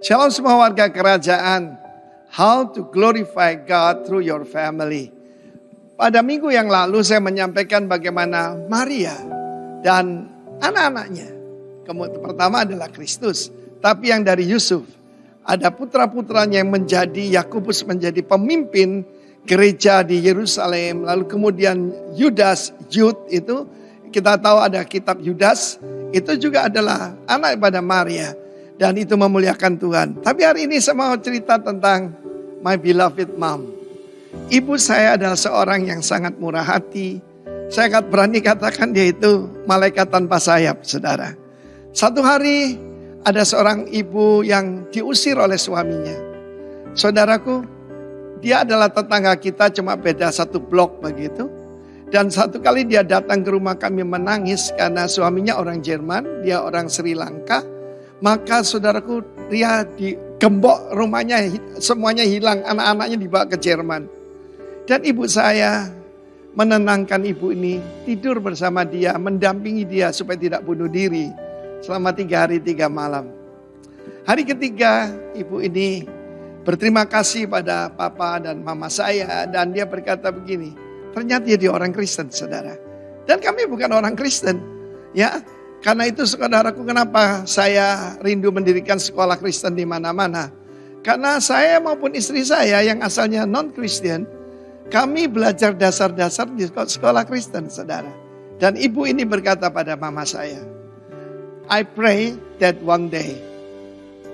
Shalom semua warga kerajaan. How to glorify God through your family. Pada minggu yang lalu saya menyampaikan bagaimana Maria dan anak-anaknya. Pertama adalah Kristus. Tapi yang dari Yusuf. Ada putra-putranya yang menjadi, Yakobus menjadi pemimpin gereja di Yerusalem. Lalu kemudian Yudas, Yud itu kita tahu ada kitab Yudas. Itu juga adalah anak pada Maria. Dan itu memuliakan Tuhan. Tapi hari ini saya mau cerita tentang my beloved mom. Ibu saya adalah seorang yang sangat murah hati. Saya akan berani katakan dia itu malaikat tanpa sayap, saudara. Satu hari ada seorang ibu yang diusir oleh suaminya. Saudaraku, dia adalah tetangga kita, cuma beda satu blok begitu. Dan satu kali dia datang ke rumah kami menangis karena suaminya orang Jerman, dia orang Sri Lanka. Maka saudaraku, dia digembok rumahnya, semuanya hilang, anak-anaknya dibawa ke Jerman. Dan ibu saya menenangkan ibu ini, tidur bersama dia, mendampingi dia supaya tidak bunuh diri selama 3 hari 3 malam. Hari ketiga ibu ini berterima kasih pada papa dan mama saya. Dan dia berkata begini, ternyata dia orang Kristen, saudara. Dan kami bukan orang Kristen, ya. Karena itu saudaraku, kenapa saya rindu mendirikan sekolah Kristen di mana-mana. Karena saya maupun istri saya yang asalnya non-Kristen, kami belajar dasar-dasar di sekolah Kristen, saudara. Dan ibu ini berkata pada mama saya, I pray that one day,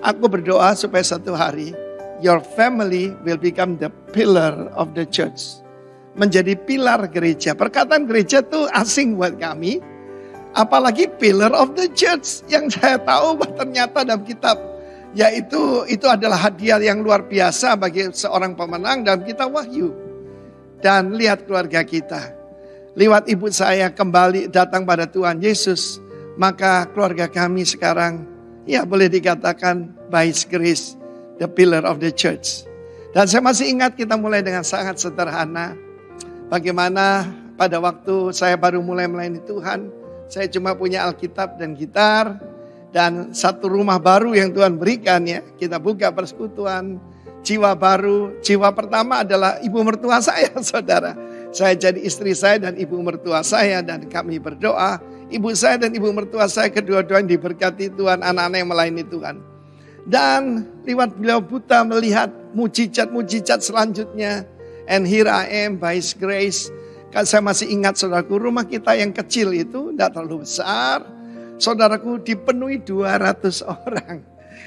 aku berdoa supaya satu hari, your family will become the pillar of the church. Menjadi pilar gereja. Perkataan gereja itu asing buat kami. Apalagi pillar of the church yang saya tahu ternyata dalam kitab. Yaitu itu adalah hadiah yang luar biasa bagi seorang pemenang dalam kitab Wahyu. Dan lihat keluarga kita. Lewat ibu saya kembali datang pada Tuhan Yesus. Maka keluarga kami sekarang ya boleh dikatakan by His grace the pillar of the church. Dan saya masih ingat kita mulai dengan sangat sederhana. Bagaimana pada waktu saya baru mulai melayani Tuhan. Saya cuma punya Alkitab dan gitar. Dan satu rumah baru yang Tuhan berikan ya. Kita buka persekutuan. Jiwa baru. Jiwa pertama adalah ibu mertua saya, saudara. Saya jadi istri saya dan ibu mertua saya. Dan kami berdoa. Ibu saya dan ibu mertua saya kedua-duanya diberkati Tuhan. Anak-anak yang melayani Tuhan. Dan lewat beliau buta melihat mujizat-mujizat selanjutnya. And here I am by His grace. Kan saya masih ingat saudaraku, rumah kita yang kecil itu tidak terlalu besar. Saudaraku dipenuhi 200 orang.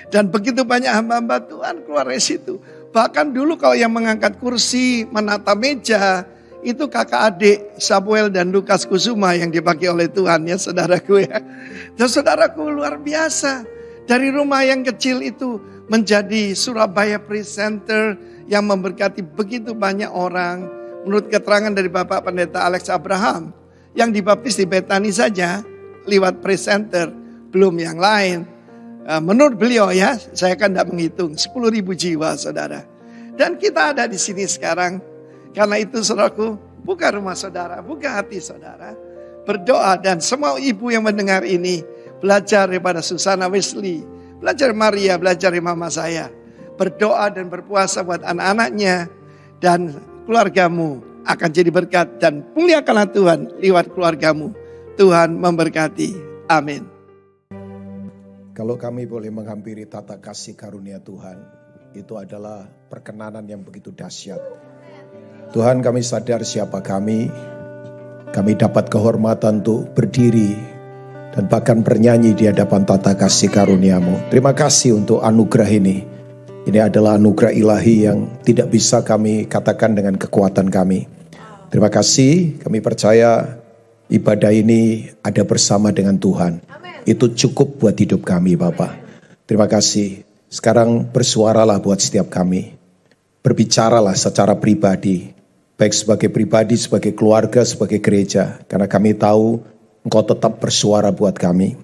Dan begitu banyak hamba-hamba Tuhan keluar dari situ. Bahkan dulu kalau yang mengangkat kursi, menata meja, itu kakak adik Samuel dan Lukas Kusuma yang dipakai oleh Tuhan ya saudaraku ya. Dan saudaraku luar biasa. Dari rumah yang kecil itu menjadi Surabaya Presenter yang memberkati begitu banyak orang. Menurut keterangan dari Bapak Pendeta Alex Abraham yang dibaptis di Betani saja lewat presenter, belum yang lain. Menurut beliau ya, saya kan tidak menghitung 10.000 jiwa saudara. Dan kita ada di sini sekarang. Karena itu saudaraku, buka rumah saudara, buka hati saudara. Berdoa dan semua ibu yang mendengar ini belajar daripada Susana Wesley, belajar Maria, belajar dari mama saya. Berdoa dan berpuasa buat anak-anaknya dan keluargamu akan jadi berkat dan muliakanlah Tuhan lewat keluargamu. Tuhan memberkati. Amin. Kalau kami boleh menghampiri tata kasih karunia Tuhan, itu adalah perkenanan yang begitu dahsyat. Tuhan, kami sadar siapa kami dapat kehormatan untuk berdiri dan bahkan bernyanyi di hadapan tata kasih karuniamu. Terima kasih untuk anugerah ini. Ini adalah anugerah ilahi yang tidak bisa kami katakan dengan kekuatan kami. Terima kasih, kami percaya ibadah ini ada bersama dengan Tuhan. Itu cukup buat hidup kami Bapak. Terima kasih. Sekarang bersuaralah buat setiap kami. Berbicaralah secara pribadi. Baik sebagai pribadi, sebagai keluarga, sebagai gereja. Karena kami tahu Engkau tetap bersuara buat kami.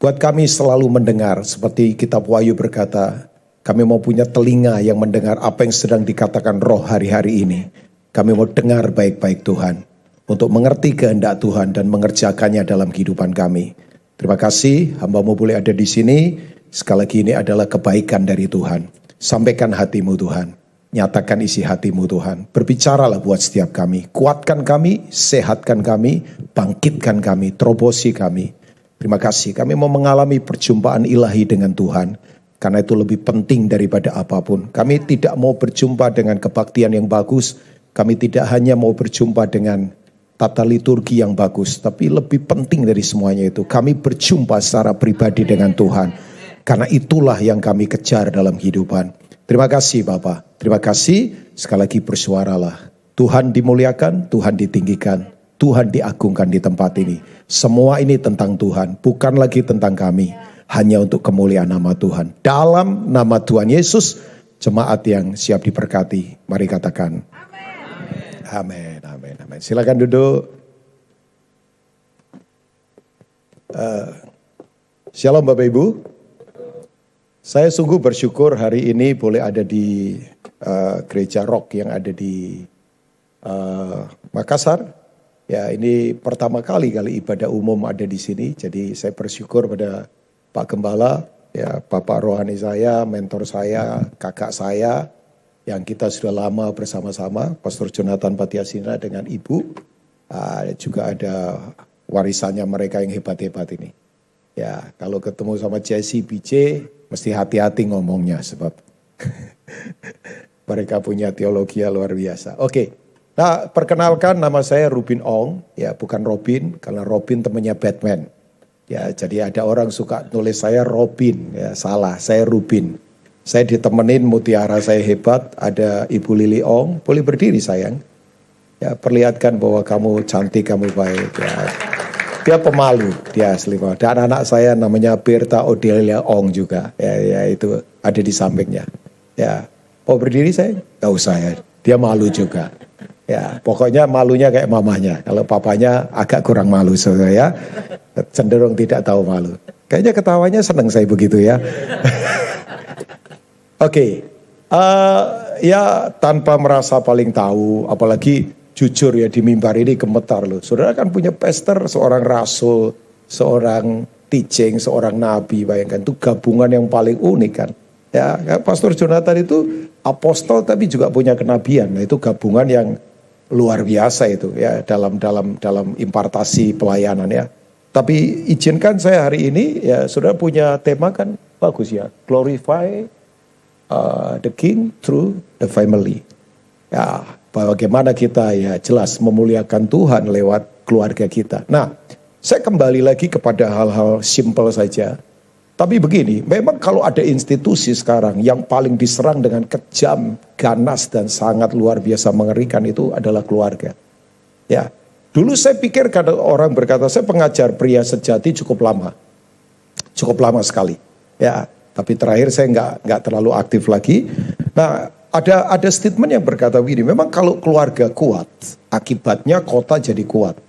Buat kami selalu mendengar seperti kitab Wahyu berkata, kami mau punya telinga yang mendengar apa yang sedang dikatakan roh hari-hari ini. Kami mau dengar baik-baik Tuhan. Untuk mengerti kehendak Tuhan dan mengerjakannya dalam kehidupan kami. Terima kasih, hamba-Mu boleh ada di sini. Sekali lagi ini adalah kebaikan dari Tuhan. Sampaikan hatimu Tuhan. Nyatakan isi hatimu Tuhan. Berbicaralah buat setiap kami. Kuatkan kami, sehatkan kami, bangkitkan kami, terobosi kami. Terima kasih. Kami mau mengalami perjumpaan ilahi dengan Tuhan. Karena itu lebih penting daripada apapun. Kami tidak mau berjumpa dengan kebaktian yang bagus. Kami tidak hanya mau berjumpa dengan tata liturgi yang bagus. Tapi lebih penting dari semuanya itu. Kami berjumpa secara pribadi dengan Tuhan. Karena itulah yang kami kejar dalam kehidupan. Terima kasih Bapak. Terima kasih. Sekali lagi bersuaralah. Tuhan dimuliakan, Tuhan ditinggikan, Tuhan diagungkan di tempat ini. Semua ini tentang Tuhan, bukan lagi tentang kami. Hanya untuk kemuliaan nama Tuhan. Dalam nama Tuhan Yesus, jemaat yang siap diberkati. Mari katakan. Amin, amin, amin. Silakan duduk. Shalom Bapak Ibu. Saya sungguh bersyukur hari ini boleh ada di gereja Rock yang ada di Makassar. Ya, ini pertama kali ibadah umum ada di sini. Jadi saya bersyukur pada Pak Gembala, ya Bapak rohani saya, mentor saya, kakak saya, yang kita sudah lama bersama-sama, Pastor Jonathan Patiasina dengan Ibu. Juga ada warisannya mereka yang hebat-hebat ini. Ya, kalau ketemu sama Jesse, BJ, mesti hati-hati ngomongnya sebab mereka punya teologi yang luar biasa. Oke, nah perkenalkan nama saya Rubin Ong, ya bukan Robin, karena Robin temannya Batman. Ya, jadi ada orang suka nulis saya Robin, ya salah, saya Rubin. Saya ditemenin mutiara saya hebat, ada Ibu Lili Ong, boleh berdiri sayang. Ya, perlihatkan bahwa kamu cantik, kamu baik. Ya. Dia pemalu, dia asli. Dan anak saya namanya Berta Odelia Ong juga. Ya itu ada di sampingnya. Ya, mau berdiri saya? Gak usah ya. Dia malu juga. Ya, pokoknya malunya kayak mamanya. Kalau papanya agak kurang malu, saya cenderung tidak tahu malu. Kayaknya ketawanya seneng saya begitu ya. Oke, ya tanpa merasa paling tahu, apalagi jujur ya di mimbar ini gemetar loh. Saudara kan punya pastor, seorang rasul, seorang teaching, seorang nabi. Bayangkan itu gabungan yang paling unik kan. Ya, Pastor Jonathan itu apostol tapi juga punya kenabian. Nah, itu gabungan yang luar biasa itu ya dalam impartasi pelayanan ya. Tapi izinkan saya hari ini ya saudara punya tema kan bagus ya. Glorify the King through the family. Ya, bagaimana kita ya jelas memuliakan Tuhan lewat keluarga kita. Nah, saya kembali lagi kepada hal-hal simpel saja. Tapi begini, memang kalau ada institusi sekarang yang paling diserang dengan kejam, ganas dan sangat luar biasa mengerikan itu adalah keluarga. Ya, dulu saya pikir kalau orang berkata saya pengajar pria sejati cukup lama sekali. Ya, tapi terakhir saya nggak terlalu aktif lagi. Nah, ada statement yang berkata begini, memang kalau keluarga kuat, akibatnya kota jadi kuat.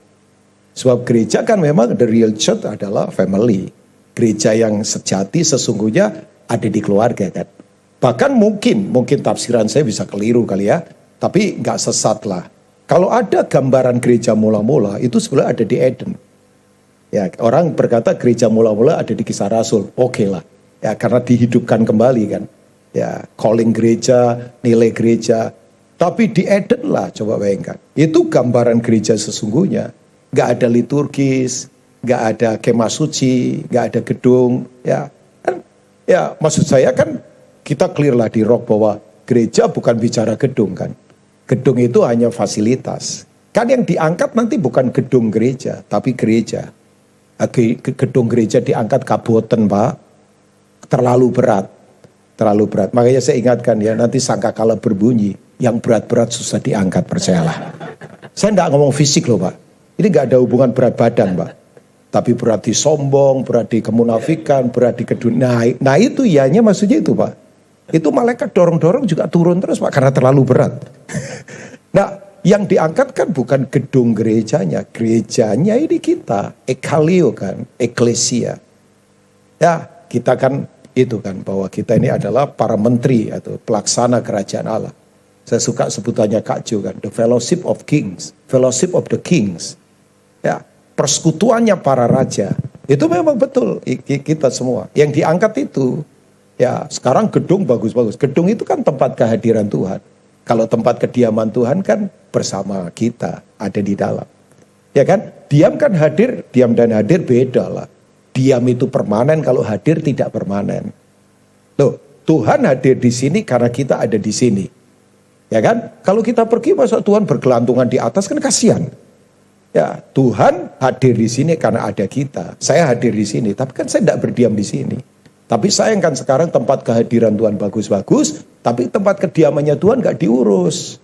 Sebab gereja kan memang the real church adalah family. Gereja yang sejati sesungguhnya ada di keluarga kan. Bahkan mungkin tafsiran saya bisa keliru kali ya. Tapi nggak sesat lah. Kalau ada gambaran gereja mula-mula itu sebenarnya ada di Eden. Ya, orang berkata gereja mula-mula ada di Kisah Rasul. Oke lah. Ya, karena dihidupkan kembali kan. Ya, calling gereja, nilai gereja. Tapi di Eden lah coba bayangkan. Itu gambaran gereja sesungguhnya. Nggak ada liturgis, nggak ada kemah suci, nggak ada gedung. Ya, kan, ya maksud saya kan kita clear lah di Rock bahwa gereja bukan bicara gedung kan. Gedung itu hanya fasilitas. Kan yang diangkat nanti bukan gedung gereja, tapi gereja. Gedung gereja diangkat kaboten Pak, terlalu berat. Makanya saya ingatkan ya, nanti sangkakala berbunyi, yang berat-berat susah diangkat, percayalah. Saya enggak ngomong fisik loh Pak. Ini enggak ada hubungan berat badan Pak. Tapi berat di sombong, berat di kemunafikan, berat di kedunia. Nah itu ianya maksudnya itu Pak. Itu malaikat dorong-dorong juga turun terus Pak, karena terlalu berat. Nah yang diangkat kan bukan gedung gerejanya. Gerejanya ini kita, ekalio kan, eklesia. Ya kita kan itu kan bahwa kita ini adalah para menteri atau pelaksana kerajaan Allah. Saya suka sebutannya Kak Jo kan, the fellowship of the kings. Ya, persekutuannya para raja. Itu memang betul kita semua. Yang diangkat itu, ya sekarang gedung bagus-bagus. Gedung itu kan tempat kehadiran Tuhan. Kalau tempat kediaman Tuhan kan bersama kita, ada di dalam. Ya kan? Diam kan hadir, diam dan hadir beda lah. Diam itu permanen, kalau hadir tidak permanen. Loh, Tuhan hadir di sini karena kita ada di sini. Ya kan? Kalau kita pergi masa Tuhan bergelantungan di atas kan kasihan. Ya, Tuhan hadir di sini karena ada kita. Saya hadir di sini, tapi kan saya tidak berdiam di sini. Tapi sayang kan sekarang tempat kehadiran Tuhan bagus-bagus, tapi tempat kediamannya Tuhan gak diurus.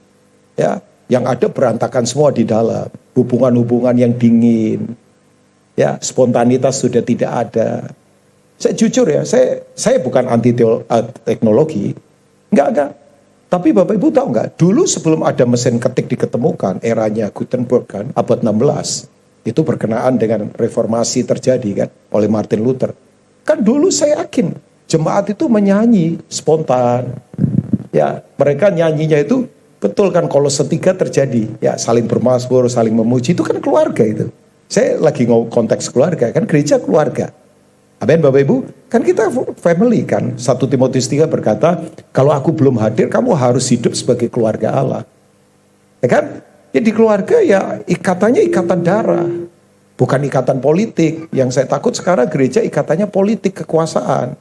Ya, yang ada berantakan semua di dalam. Hubungan-hubungan yang dingin. Ya, spontanitas sudah tidak ada. Saya jujur ya, saya bukan anti teknologi. Enggak. Tapi Bapak Ibu tahu nggak? Dulu sebelum ada mesin ketik diketemukan, eranya Gutenberg kan, abad 16. Itu berkenaan dengan reformasi terjadi kan, oleh Martin Luther. Kan dulu saya yakin, jemaat itu menyanyi spontan. Ya, mereka nyanyinya itu, betul kan, Kolose 3 terjadi. Ya, saling bermasmur, saling memuji, itu kan keluarga itu. Saya lagi konteks keluarga, kan gereja keluarga. Amin Bapak Ibu, kan kita family kan. 1 Timotius 3 berkata, kalau aku belum hadir, kamu harus hidup sebagai keluarga Allah. Ya kan? Ya di keluarga ya ikatannya ikatan darah. Bukan ikatan politik. Yang saya takut sekarang gereja ikatannya politik, kekuasaan.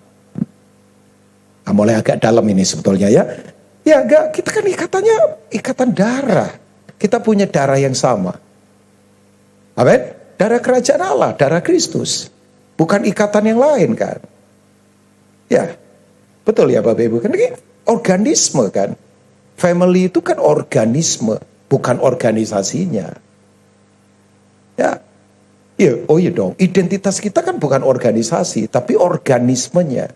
Nah, mulai agak dalam ini sebetulnya ya. Ya enggak, kita kan ikatannya ikatan darah. Kita punya darah yang sama. Amin? Darah kerajaan Allah, darah Kristus. Bukan ikatan yang lain kan. Ya, betul ya Bapak Ibu. Kan ini organisme kan. Family itu kan organisme, bukan organisasinya. Ya, oh iya dong. Identitas kita kan bukan organisasi, tapi organismenya.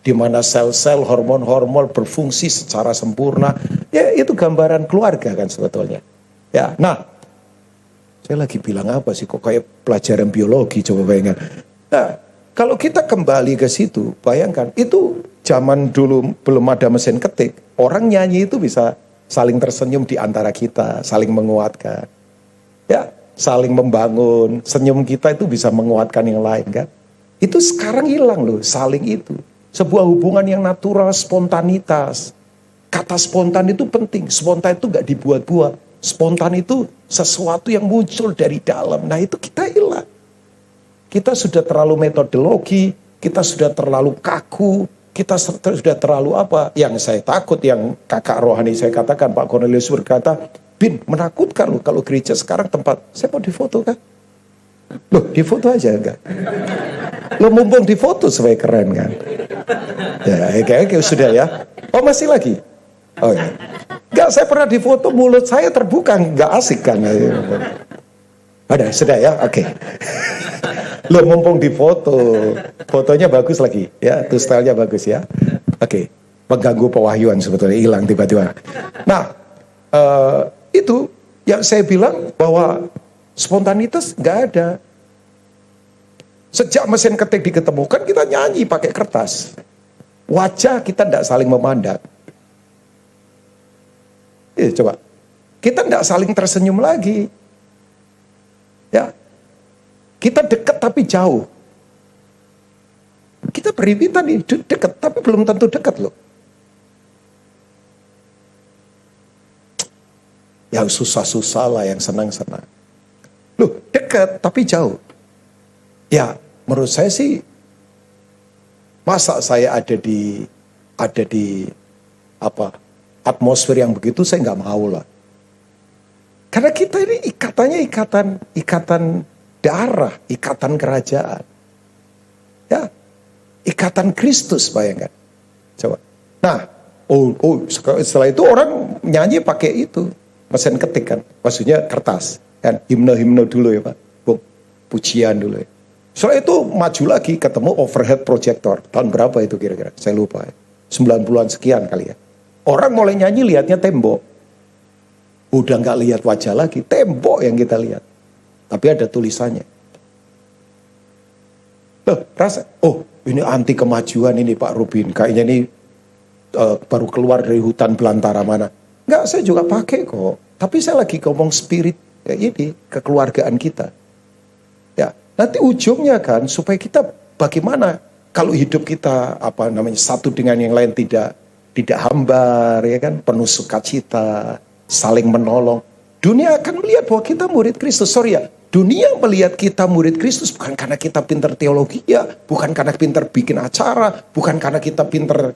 Di mana sel-sel, hormon-hormon berfungsi secara sempurna. Ya, itu gambaran keluarga kan sebetulnya. Ya, nah. Saya lagi bilang apa sih? Kok kayak pelajaran biologi, coba bayangkan. Nah, kalau kita kembali ke situ, bayangkan, itu zaman dulu belum ada mesin ketik. Orang nyanyi itu bisa saling tersenyum di antara kita, saling menguatkan. Ya, saling membangun, senyum kita itu bisa menguatkan yang lain kan. Itu sekarang hilang loh, saling itu. Sebuah hubungan yang natural, spontanitas. Kata spontan itu penting, spontan itu gak dibuat-buat. Spontan itu sesuatu yang muncul dari dalam. Nah itu kita hilang. Kita sudah terlalu metodologi, kita sudah terlalu kaku, kita sudah terlalu apa. Yang saya takut, yang kakak rohani saya katakan, Pak Cornelius berkata, Bin, menakutkan loh kalau gereja sekarang tempat, saya mau difoto kan? Loh, difoto aja enggak? Loh, mumpung difoto supaya keren kan? Ya, kayak sudah ya. Oh, masih lagi? Oh ya. Enggak, saya pernah difoto, mulut saya terbuka, enggak asik kan? Ada, sudah ya? Oke. Loh, mumpung difoto, fotonya bagus lagi, ya, tuh stylenya bagus ya. Oke, pengganggu pewahyuan sebetulnya hilang tiba-tiba. Nah, itu yang saya bilang bahwa spontanitas nggak ada. Sejak mesin ketik diketemukan kita nyanyi pakai kertas, wajah kita tidak saling memandang. Coba, kita tidak saling tersenyum lagi, ya. Kita dekat tapi jauh. Kita berhimpitan nih, dekat tapi belum tentu dekat loh. Yang susah-susah lah, yang senang-senang. Loh, dekat tapi jauh. Ya, menurut saya sih, masa saya ada di atmosfer yang begitu, saya nggak mau lah. Karena kita ini ikatannya ikatan darah, ikatan kerajaan. Ya, ikatan Kristus, bayangkan. Coba. Nah, setelah itu orang nyanyi pakai itu, mesin ketik kan, maksudnya kertas, kan, himne dulu ya Pak, pujian dulu ya. Setelah itu maju lagi, ketemu overhead projector, tahun berapa itu kira-kira, saya lupa ya. 90-an sekian kali ya. Orang mulai nyanyi lihatnya tembok, udah nggak lihat wajah lagi, tembok yang kita lihat. Tapi ada tulisannya. Loh, rasa, ini anti kemajuan ini Pak Rubin. Kayaknya ini baru keluar dari hutan belantara mana. Enggak, saya juga pakai kok. Tapi saya lagi ngomong spirit kayak ini, kekeluargaan kita. Ya, Nanti ujungnya kan supaya kita bagaimana kalau hidup kita satu dengan yang lain tidak hambar, ya kan, penuh sukacita, saling menolong. Dunia akan melihat bahwa kita murid Kristus. Dunia melihat kita murid Kristus bukan karena kita pintar teologi, ya, bukan karena pintar bikin acara, bukan karena kita pintar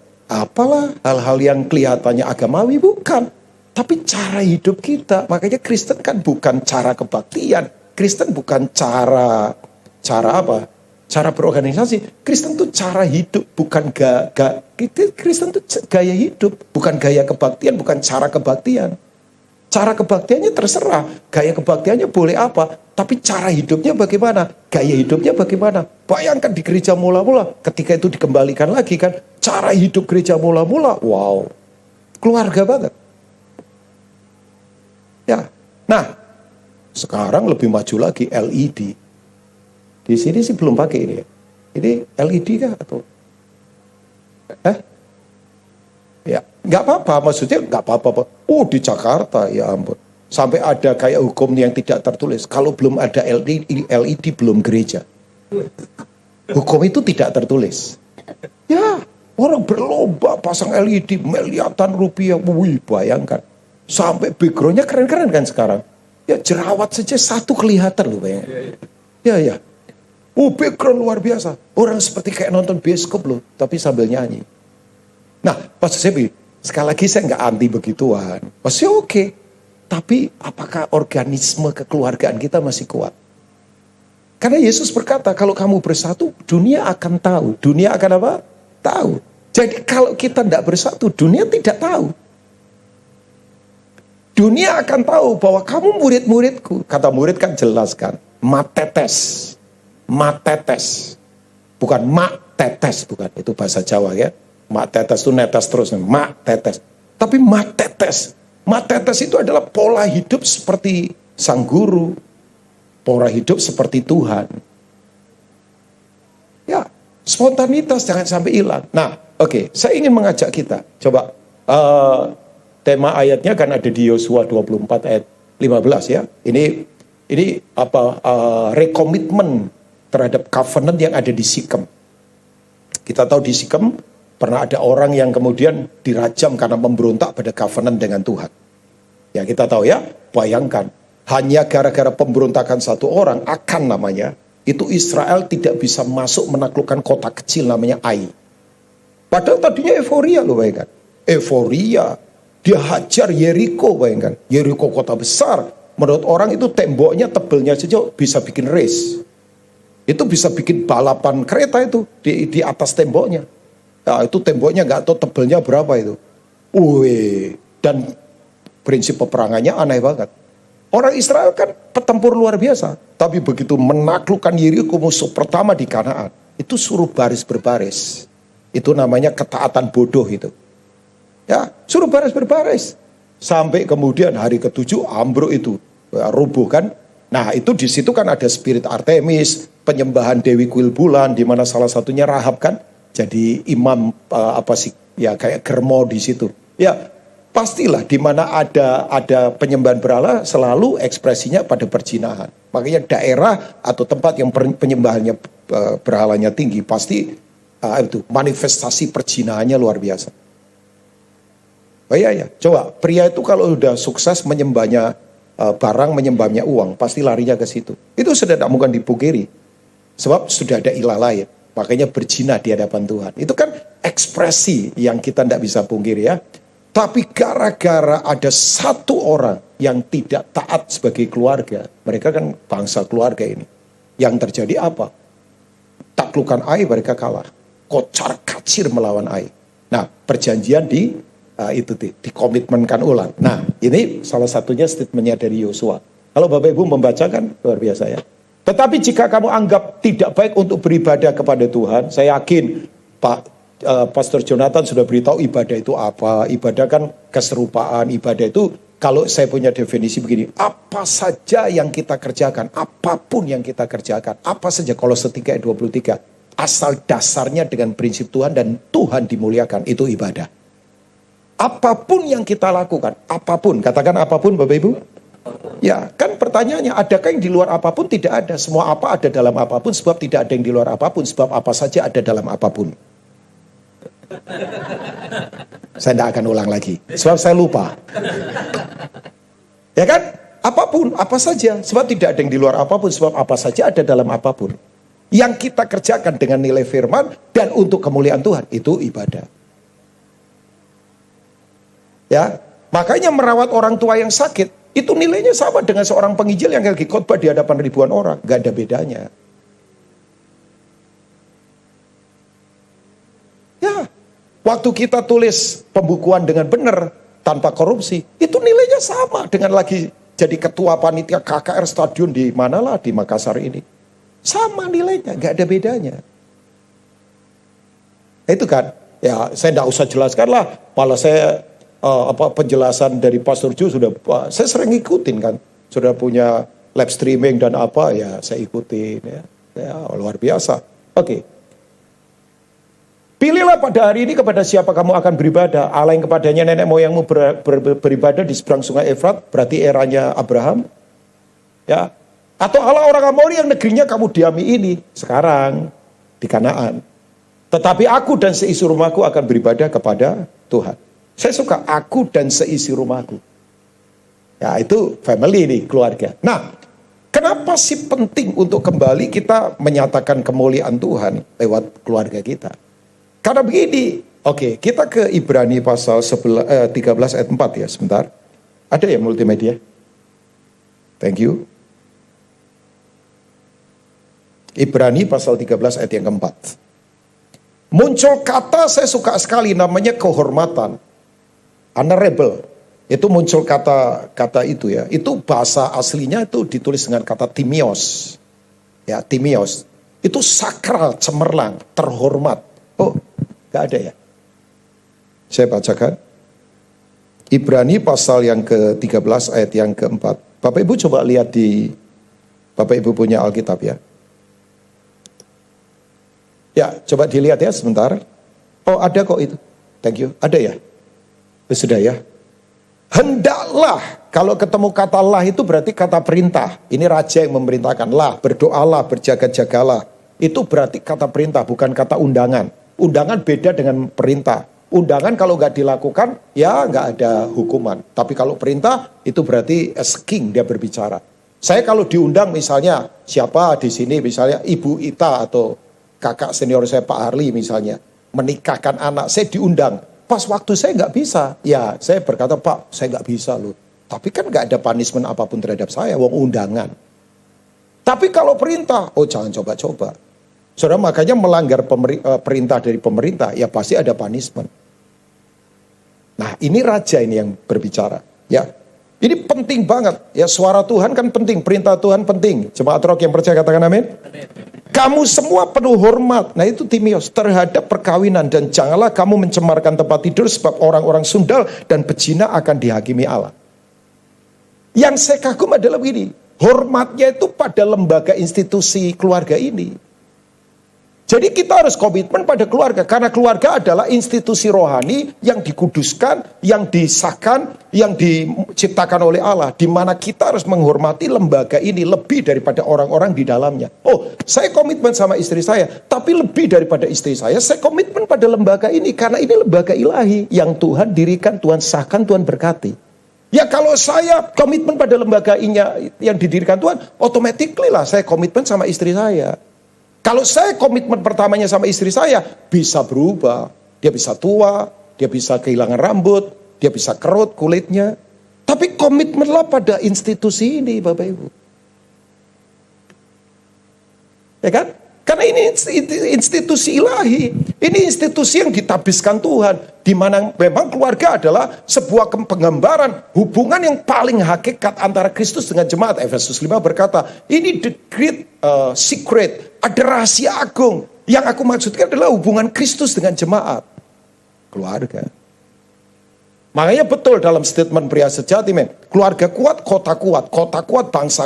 hal-hal yang kelihatannya agamawi, bukan. Tapi cara hidup kita. Makanya Kristen kan bukan cara kebaktian, Kristen bukan cara berorganisasi. Kristen tuh cara hidup, bukan Kristen tuh gaya hidup, bukan gaya kebaktian, bukan cara kebaktian. Cara kebaktiannya terserah, gaya kebaktiannya boleh apa, tapi cara hidupnya bagaimana, gaya hidupnya bagaimana. Bayangkan di gereja mula-mula, ketika itu dikembalikan lagi kan, cara hidup gereja mula-mula, wow, keluarga banget. Ya, nah, sekarang lebih maju lagi LED. Di sini sih belum pakai ini. Ini LED kah atau? Ya, nggak apa-apa, maksudnya nggak apa-apa. Oh, di Jakarta, ya ampun. Sampai ada kayak hukum yang tidak tertulis. Kalau belum ada LED belum gereja. Hukum itu tidak tertulis. Ya, orang berlomba pasang LED miliaran rupiah. Wih, bayangkan. Sampai backgroundnya keren-keren kan sekarang. Ya, jerawat saja satu kelihatan loh, bayangkan. Ya. Oh, background luar biasa. Orang seperti kayak nonton bioskop loh, tapi sambil nyanyi. Nah, maksud saya, sekali lagi saya nggak anti begituan. Maksudnya oke. Tapi apakah organisme kekeluargaan kita masih kuat? Karena Yesus berkata, kalau kamu bersatu, dunia akan tahu. Dunia akan apa? Tahu. Jadi kalau kita tidak bersatu, dunia tidak tahu. Dunia akan tahu bahwa kamu murid-muridku. Kata murid kan jelas kan. Matetes. Matetes. Bukan mak tetes, bukan. Itu bahasa Jawa ya. Mak tetes itu netes terus. Mak tetes. Tapi mak tetes. Mak tetes itu adalah pola hidup seperti sang guru. Pola hidup seperti Tuhan. Ya, spontanitas jangan sampai hilang. Nah, oke, saya ingin mengajak kita. Coba, tema ayatnya kan ada di Yosua 24 ayat 15 ya. Ini rekomitmen terhadap covenant yang ada di Sikem. Kita tahu di Sikem pernah ada orang yang kemudian dirajam karena memberontak pada covenant dengan Tuhan. Ya kita tahu ya, bayangkan. Hanya gara-gara pemberontakan satu orang, Akan namanya, itu Israel tidak bisa masuk menaklukkan kota kecil namanya Ai. Padahal tadinya euforia loh, bayangkan. Euforia, dia hajar Yeriko, bayangkan. Yeriko kota besar, menurut orang itu temboknya tebelnya saja bisa bikin race. Itu bisa bikin balapan kereta itu di atas temboknya. Nah, itu temboknya nggak tahu tebelnya berapa itu. Dan prinsip peperangannya aneh banget. Orang Israel kan petempur luar biasa. Tapi begitu menaklukkan Yeriko musuh pertama di Kanaan, itu suruh baris berbaris. Itu namanya ketaatan bodoh itu. Ya, suruh baris berbaris. Sampai kemudian hari ke-7 ambruk itu, rubuh kan. Nah itu di situ kan ada spirit Artemis, penyembahan Dewi Kuil Bulan, di mana salah satunya Rahab kan. Jadi imam kayak germo di situ. Ya pastilah di mana ada penyembahan berhala selalu ekspresinya pada perjinahan. Makanya daerah atau tempat yang penyembahannya berhalanya tinggi pasti itu manifestasi perjinahannya luar biasa. Oh iya, coba pria itu kalau udah sukses menyembahnya barang, menyembahnya uang, pasti larinya ke situ. Itu sudah tidak mungkin dipungkiri. Sebab sudah ada ilah lain. Makanya berzina di hadapan Tuhan. Itu kan ekspresi yang kita tidak bisa pungkiri ya. Tapi gara-gara ada satu orang yang tidak taat sebagai keluarga. Mereka kan bangsa keluarga ini. Yang terjadi apa? Taklukan Ai mereka kalah. Kocar kacir melawan Ai. Nah perjanjian dikomitmenkan ulang. Nah ini salah satunya statementnya dari Yosua. Kalau Bapak Ibu membaca kan luar biasa ya. Tetapi jika kamu anggap tidak baik untuk beribadah kepada Tuhan, saya yakin Pastor Jonathan sudah beritahu ibadah itu apa. Ibadah kan keserupaan. Ibadah itu kalau saya punya definisi begini, apa saja yang kita kerjakan, apapun yang kita kerjakan, apa saja Kolose 3 ayat 23, asal dasarnya dengan prinsip Tuhan dan Tuhan dimuliakan, itu ibadah. Apapun yang kita lakukan, apapun, katakan apapun Bapak Ibu. Ya, kan pertanyaannya, adakah yang di luar apapun? Tidak ada. Semua apa ada dalam apapun, sebab tidak ada yang di luar apapun, sebab apa saja ada dalam apapun. Saya tidak akan ulang lagi, sebab saya lupa. Ya kan? Apapun, apa saja. Sebab tidak ada yang di luar apapun, sebab apa saja ada dalam apapun. Yang kita kerjakan dengan nilai firman dan untuk kemuliaan Tuhan, itu ibadah. Ya, makanya merawat orang tua yang sakit, itu nilainya sama dengan seorang penginjil yang lagi khotbah di hadapan ribuan orang. Gak ada bedanya. Ya, waktu kita tulis pembukuan dengan benar, tanpa korupsi, itu nilainya sama dengan lagi jadi ketua panitia KKR stadion di manalah di Makassar ini. Sama nilainya, gak ada bedanya. Itu kan, ya saya tidak usah jelaskan lah, malah saya penjelasan dari Pastor Joe sudah, saya sering ikutin kan, sudah punya live streaming dan apa ya saya ikutin ya luar biasa. Oke. Pilihlah pada hari ini kepada siapa kamu akan beribadah. Allah yang kepadanya nenek moyangmu beribadah di seberang sungai Efrat, berarti eranya Abraham. Ya. Atau Allah orang Amori yang negerinya kamu diami ini, sekarang di Kanaan. Tetapi aku dan seisi rumahku akan beribadah kepada Tuhan. Saya suka aku dan seisi rumahku. Ya itu family nih, keluarga. Nah, kenapa sih penting untuk kembali kita menyatakan kemuliaan Tuhan lewat keluarga kita? Karena begini, oke, kita ke Ibrani pasal 13 ayat 4 ya, sebentar. Ada ya multimedia? Thank you. Ibrani pasal 13 ayat yang keempat. Muncul kata, saya suka sekali, namanya kehormatan. Honorable. Itu muncul kata itu ya. Itu bahasa aslinya itu ditulis dengan kata timios. Ya, timios. Itu sakral, cemerlang, terhormat. Oh, gak ada ya? Saya bacakan. Ibrani pasal yang ke-13 ayat yang keempat. Bapak Ibu coba lihat di, Bapak Ibu punya Alkitab ya. Ya, coba dilihat ya sebentar. Oh, ada kok itu. Thank you. Ada ya? Sudah ya. Hendaklah, kalau ketemu kata lah itu berarti kata perintah. Ini raja yang memerintahkan. Lah, berdoalah, berjaga-jagalah. Itu berarti kata perintah, bukan kata undangan. Undangan beda dengan perintah. Undangan kalau nggak dilakukan, ya nggak ada hukuman. Tapi kalau perintah, itu berarti as king dia berbicara. Saya kalau diundang misalnya, siapa di sini misalnya Ibu Ita atau kakak senior saya Pak Harli misalnya, menikahkan anak, saya diundang. Pas waktu saya nggak bisa, ya saya berkata, Pak, saya nggak bisa loh. Tapi kan nggak ada punishment apapun terhadap saya, wong undangan. Tapi kalau perintah, oh jangan coba-coba. Saudara, makanya melanggar perintah dari pemerintah, ya pasti ada punishment. Nah, ini raja ini yang berbicara. Ya, ini penting banget. Ya, suara Tuhan kan penting, perintah Tuhan penting. Jemaat Rock yang percaya katakan amin. Kamu semua penuh hormat. Nah itu Timios, terhadap perkawinan. Dan janganlah kamu mencemarkan tempat tidur, sebab orang-orang sundal dan pezina akan dihakimi Allah. Yang saya kagum adalah begini, hormatnya itu pada lembaga institusi keluarga ini. Jadi kita harus komitmen pada keluarga, karena keluarga adalah institusi rohani yang dikuduskan, yang disahkan, yang diciptakan oleh Allah, di mana kita harus menghormati lembaga ini lebih daripada orang-orang di dalamnya. Oh, saya komitmen sama istri saya, tapi lebih daripada istri saya komitmen pada lembaga ini, karena ini lembaga ilahi yang Tuhan dirikan, Tuhan sahkan, Tuhan berkati. Ya kalau saya komitmen pada lembaga ini yang didirikan Tuhan, automatically lah saya komitmen sama istri saya. Kalau saya komitmen pertamanya sama istri saya, bisa berubah. Dia bisa tua, dia bisa kehilangan rambut, dia bisa kerut kulitnya. Tapi komitmenlah pada institusi ini, Bapak Ibu. Ya kan? Karena ini institusi ilahi. Ini institusi yang ditabiskan Tuhan. Di mana memang keluarga adalah sebuah penggambaran hubungan yang paling hakikat antara Kristus dengan jemaat. Efesus 5 berkata, ini the great secret, ada rahasia agung. Yang aku maksudkan adalah hubungan Kristus dengan jemaat. Keluarga. Makanya betul dalam statement pria sejati, men. Keluarga kuat, kota kuat, bangsa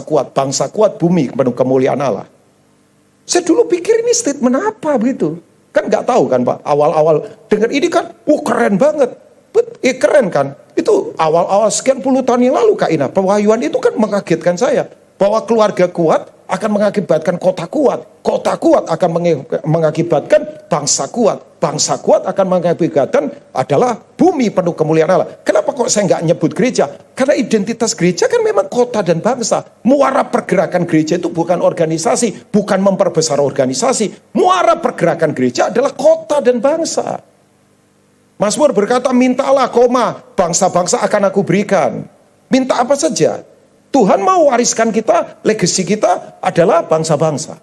kuat, bumi penuh kemuliaan Allah. Saya dulu pikir ini statement apa begitu. Kan nggak tahu kan Pak, awal-awal dengar ini kan, keren banget. Keren kan? Itu awal-awal sekian puluh tahun yang lalu Kak Ina. Pewahyuan itu kan mengagetkan saya. Bahwa keluarga kuat akan mengakibatkan kota kuat. Kota kuat akan mengakibatkan bangsa kuat. Bangsa kuat akan mengakibatkan adalah bumi penuh kemuliaan Allah. Kenapa kok saya nggak nyebut gereja? Karena identitas gereja kan memang kota dan bangsa. Muara pergerakan gereja itu bukan organisasi. Bukan memperbesar organisasi. Muara pergerakan gereja adalah kota dan bangsa. Mazmur berkata, mintalah koma, bangsa-bangsa akan aku berikan. Minta apa saja. Tuhan mau wariskan kita, legacy kita adalah bangsa-bangsa.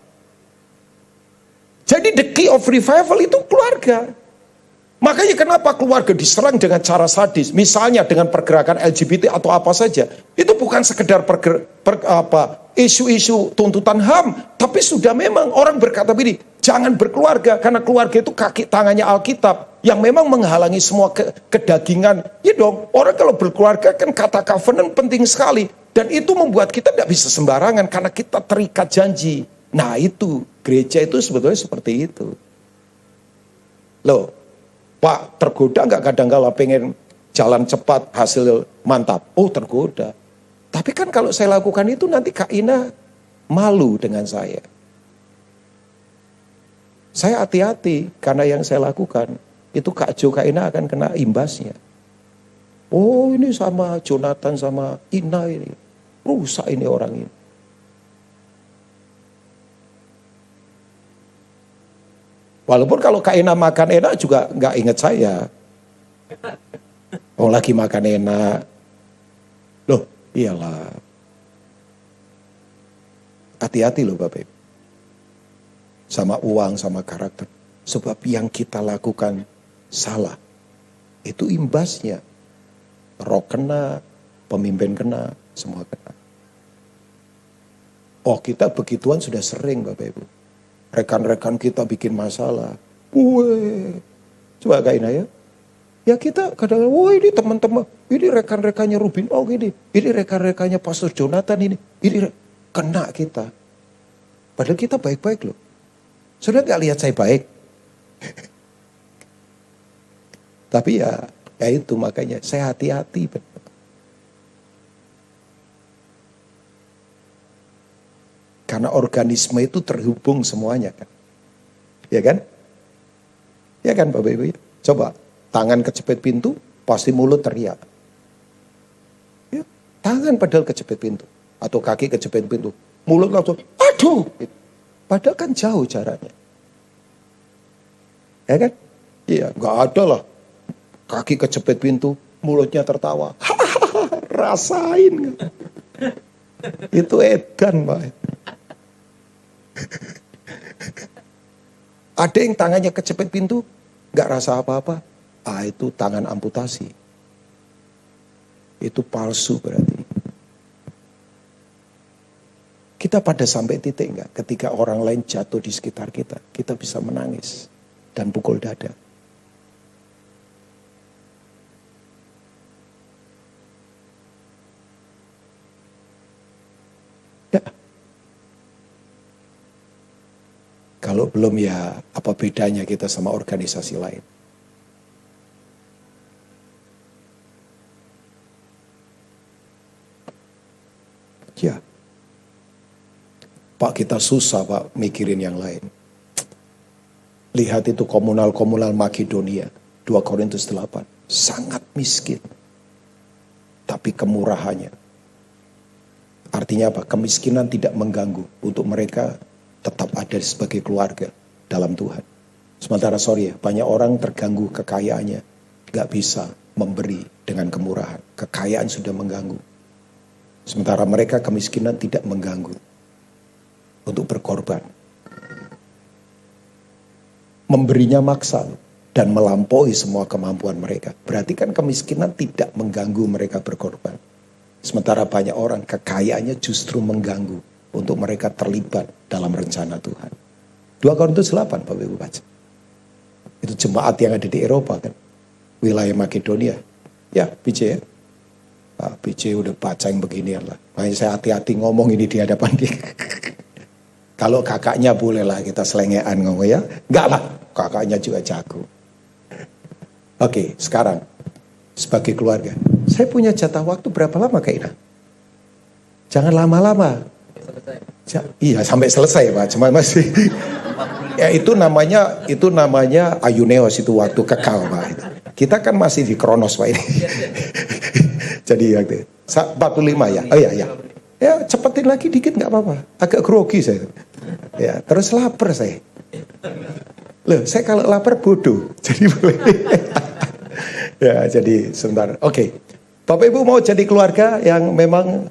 Jadi the key of revival itu keluarga. Makanya kenapa keluarga diserang dengan cara sadis. Misalnya dengan pergerakan LGBT atau apa saja. Itu bukan sekedar isu-isu tuntutan HAM. Tapi sudah memang orang berkata begini, jangan berkeluarga. Karena keluarga itu kaki tangannya Alkitab. Yang memang menghalangi semua kedagingan. Ya dong, orang kalau berkeluarga kan kata covenant penting sekali. Dan itu membuat kita tidak bisa sembarangan karena kita terikat janji. Nah itu, gereja itu sebetulnya seperti itu. Loh, Pak tergoda nggak kadang-kala pengen jalan cepat, hasil mantap? Oh tergoda. Tapi kan kalau saya lakukan itu nanti Kak Ina malu dengan saya. Saya hati-hati karena yang saya lakukan. Itu Kak Jo, Kak Ina akan kena imbasnya. Oh ini sama Jonathan sama Ina ini. Rusak ini orang ini. Walaupun kalau Kak Ina makan enak juga nggak inget saya. Oh lagi makan enak. Loh iyalah. Hati-hati loh Bapak Ibu. Sama uang, sama karakter. Sebab yang kita lakukan salah. Itu imbasnya. Roh kena, pemimpin kena, semua kena. Oh kita begituan sudah sering Bapak Ibu. Rekan-rekan kita bikin masalah. Coba Kak Ina ya. Ya kita kadang-kadang, wah ini teman-teman, ini rekan-rekannya Rubin, oh ini rekan-rekannya Pastor Jonathan ini kena kita. Padahal kita baik-baik loh. Sudah gak lihat saya baik? Tapi ya itu makanya saya hati-hati. Karena organisme itu terhubung semuanya kan. Ya kan? Ya kan Bapak Ibu? Coba tangan kecepet pintu, pasti mulut teriak. Ya, tangan padahal kecepet pintu. Atau kaki kecepet pintu. Mulut langsung, aduh. Padahal kan jauh jaraknya. Ya kan? Iya, gak ada lah. Kaki kecepet pintu, mulutnya tertawa. Rasain. Itu edan Pak. Ada yang tangannya kecepet pintu, gak rasa apa-apa. Itu tangan amputasi. Itu palsu berarti. Kita pada sampai titik enggak ketika orang lain jatuh di sekitar kita. Kita bisa menangis dan pukul dada. Ya. Kalau belum ya apa bedanya kita sama organisasi lain. Ya. Pak kita susah Pak mikirin yang lain. Lihat itu komunal-komunal Makedonia. 2 Korintus 8. Sangat miskin. Tapi kemurahannya. Artinya apa? Kemiskinan tidak mengganggu. Untuk mereka tetap ada sebagai keluarga dalam Tuhan. Sementara banyak orang terganggu kekayaannya. Gak bisa memberi dengan kemurahan. Kekayaan sudah mengganggu. Sementara mereka kemiskinan tidak mengganggu. Untuk berkorban. Memberinya maksa dan melampaui semua kemampuan mereka. Berarti kan kemiskinan tidak mengganggu mereka berkorban. Sementara banyak orang kekayaannya justru mengganggu untuk mereka terlibat dalam rencana Tuhan. 2 Korintus 8 Bapak Ibu baca. Itu jemaat yang ada di Eropa kan. Wilayah Makedonia. Ya PJ ya. Pak PJ udah baca yang beginian lah. Makanya saya hati-hati ngomong ini di hadapan dia. Kalau kakaknya boleh lah kita selengean ngomong ya. Enggak lah, kakaknya juga jago. Oke, sekarang sebagai keluarga. Saya punya jatah waktu berapa lama Kak Ina? Jangan lama-lama. Iya sampai selesai Pak, cuma masih ya itu namanya Ayuneos, itu waktu kekal Pak. Kita kan masih di Kronos Pak ini. Jadi waktu 45 ya. Oh iya ya. Ya cepetin lagi dikit nggak apa-apa. Agak grogi saya. Ya terus lapar saya. Loh saya kalau lapar bodoh. Jadi boleh. Ya jadi sebentar. Oke. Bapak Ibu mau jadi keluarga yang memang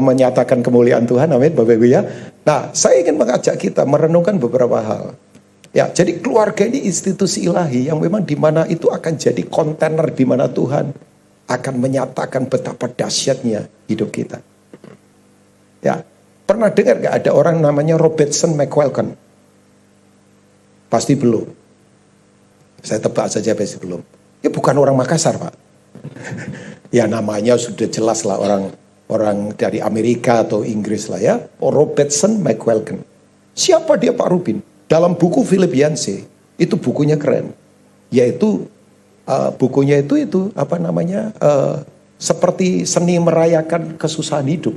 menyatakan kemuliaan Tuhan, amin Bapak Ibu ya. Nah saya ingin mengajak kita merenungkan beberapa hal. Ya jadi keluarga ini institusi ilahi yang memang dimana itu akan jadi kontainer dimana Tuhan akan menyatakan betapa dahsyatnya hidup kita. Ya pernah dengar gak ada orang namanya Robertson McQuilkin? Pasti belum. Saya tebak saja pasti belum. Ya bukan orang Makassar Pak. Ya namanya sudah jelas lah orang dari Amerika atau Inggris lah ya. Robertson McQuilkin. Siapa dia Pak Rubin? Dalam buku Filipianse itu bukunya keren. Yaitu bukunya itu apa namanya? Seperti seni merayakan kesusahan hidup.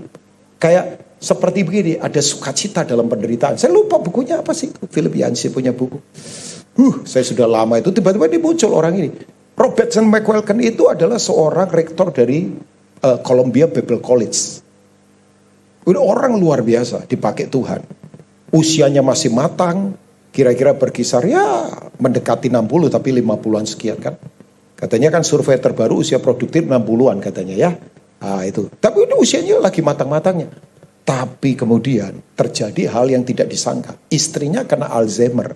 Kayak seperti begini, ada sukacita dalam penderitaan. Saya lupa bukunya apa sih? Filipianse punya buku. Saya sudah lama itu tiba-tiba dia muncul orang ini. Robertson McQuilkin itu adalah seorang rektor dari Columbia Bible College. Udah orang luar biasa, dipakai Tuhan. Usianya masih matang, kira-kira berkisar ya mendekati 60 tapi 50-an sekian kan. Katanya kan survei terbaru usia produktif 60-an katanya ya. Nah itu. Tapi ini usianya lagi matang-matangnya. Tapi kemudian terjadi hal yang tidak disangka. Istrinya kena Alzheimer.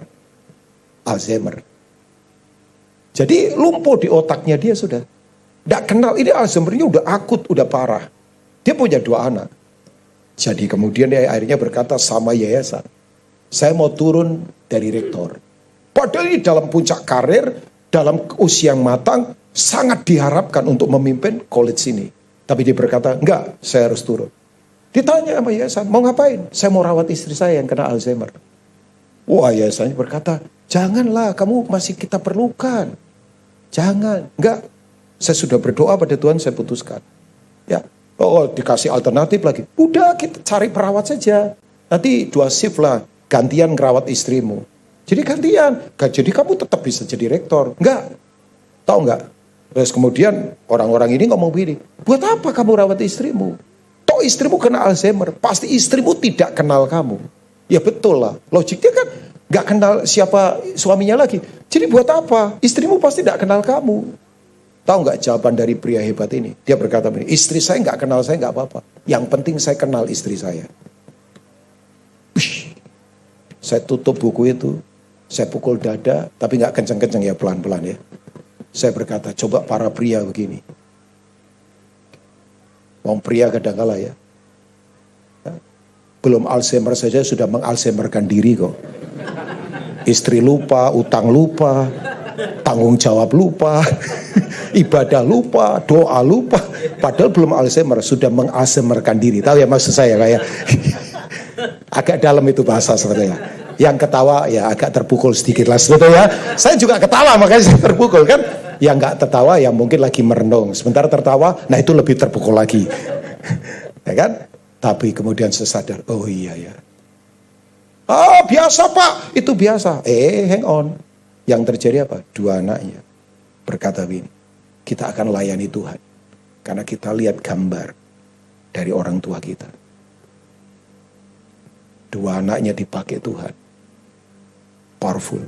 Jadi lumpuh di otaknya dia sudah. Tidak kenal, ini Alzheimer-nya udah akut, udah parah. Dia punya 2 anak. Jadi kemudian dia akhirnya berkata sama yayasan, saya mau turun dari rektor. Padahal ini dalam puncak karir, dalam usia yang matang, sangat diharapkan untuk memimpin college ini. Tapi dia berkata, enggak, saya harus turun. Ditanya sama yayasan, mau ngapain? Saya mau rawat istri saya yang kena Alzheimer. Wah yayasannya berkata, janganlah, kamu masih kita perlukan. Jangan, enggak. Saya sudah berdoa pada Tuhan, saya putuskan. Ya, oh dikasih alternatif lagi. Udah kita cari perawat saja. Nanti 2 shift lah, gantian ngerawat istrimu. Jadi gantian, jadi kamu tetap bisa jadi rektor. Enggak, tahu enggak? Terus kemudian orang-orang ini ngomong begini, buat apa kamu rawat istrimu? Toh istrimu kena Alzheimer, pasti istrimu tidak kenal kamu. Ya betul lah, logiknya kan gak kenal siapa suaminya lagi. Jadi buat apa? Istrimu pasti gak kenal kamu. Tahu gak jawaban dari pria hebat ini? Dia berkata begini, istri saya gak kenal saya gak apa-apa. Yang penting saya kenal istri saya. Saya tutup buku itu, saya pukul dada, tapi gak kenceng-kenceng ya, pelan-pelan ya. Saya berkata, coba para pria begini. Wong pria kadang-kala ya. Belum Alzheimer saja sudah mengalzheimerkan diri kok. Istri lupa, utang lupa, tanggung jawab lupa, ibadah lupa, doa lupa. Padahal belum Alzheimer, sudah mengalzheimerkan diri. Tahu ya maksud saya kayak agak dalam itu bahasa sebetulnya. Yang ketawa ya agak terpukul sedikit lah sebetulnya. Saya juga ketawa makanya saya terpukul kan. Yang nggak tertawa ya mungkin lagi merenung. Sebentar tertawa, nah itu lebih terpukul lagi. Ya kan? Tapi kemudian saya sadar, oh iya ya. Ah biasa Pak, itu biasa. Hang on. Yang terjadi apa? 2 anaknya berkata begini, kita akan layani Tuhan. Karena kita lihat gambar dari orang tua kita. 2 anaknya dipakai Tuhan. Powerful.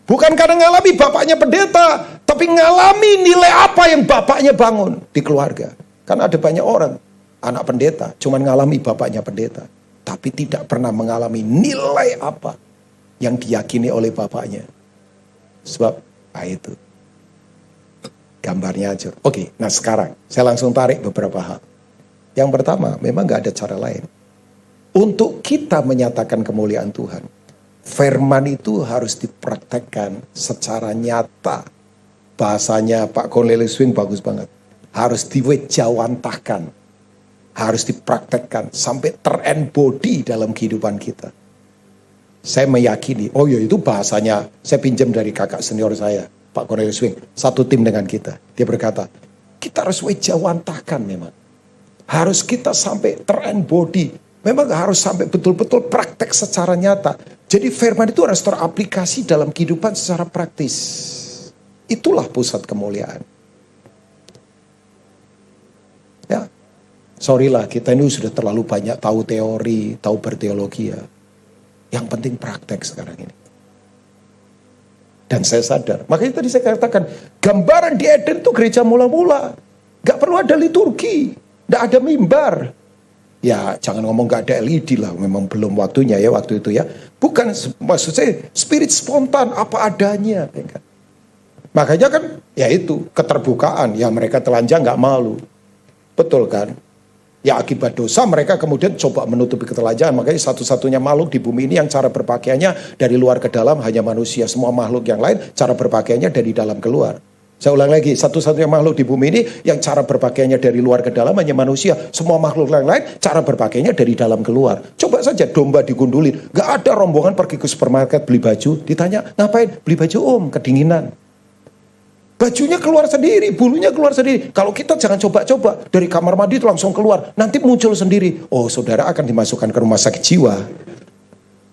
Bukan karena ngalami bapaknya pendeta, tapi ngalami nilai apa yang bapaknya bangun di keluarga. Karena ada banyak orang, anak pendeta, cuman ngalami bapaknya pendeta. Tapi tidak pernah mengalami nilai apa yang diyakini oleh bapaknya. Sebab, itu. Gambarnya aja. Oke, nah sekarang saya langsung tarik beberapa hal. Yang pertama, memang gak ada cara lain. Untuk kita menyatakan kemuliaan Tuhan, firman itu harus dipraktekkan secara nyata. Bahasanya Pak Cornelius Swing bagus banget. Harus diwejawantahkan. Harus dipraktekkan sampai terembody dalam kehidupan kita. Saya meyakini, oh ya itu bahasanya, saya pinjam dari kakak senior saya, Pak Cornelius Wing, satu tim dengan kita. Dia berkata, kita harus wejawantahkan memang. Harus kita sampai terembody. Memang harus sampai betul-betul praktek secara nyata. Jadi firman itu harus teraplikasi dalam kehidupan secara praktis. Itulah pusat kemuliaan. Ya, sorry lah, kita ini sudah terlalu banyak tahu teori, tahu berteologi ya. Yang penting praktek sekarang ini. Dan saya sadar, makanya tadi saya katakan, gambaran di Eden itu gereja mula-mula. Gak perlu ada liturgi, gak ada mimbar. Ya jangan ngomong gak ada LED lah, memang belum waktunya ya waktu itu ya. Bukan, maksud saya spirit spontan, apa adanya. Ya kan? Makanya kan, ya itu, keterbukaan, ya mereka telanjang gak malu. Betul kan? Ya akibat dosa mereka kemudian coba menutupi ketelanjangan. Makanya satu-satunya makhluk di bumi ini yang cara berpakaiannya dari luar ke dalam hanya manusia. Semua makhluk yang lain cara berpakaiannya dari dalam keluar. Saya ulang lagi, satu-satunya makhluk di bumi ini yang cara berpakaiannya dari luar ke dalam hanya manusia. Semua makhluk yang lain cara berpakaiannya dari dalam keluar. Coba saja domba digundulin. Gak ada rombongan pergi ke supermarket beli baju. Ditanya, ngapain? Beli baju kedinginan. Bajunya keluar sendiri, bulunya keluar sendiri. Kalau kita jangan coba-coba, dari kamar mandi itu langsung keluar. Nanti muncul sendiri. Oh, saudara akan dimasukkan ke rumah sakit jiwa.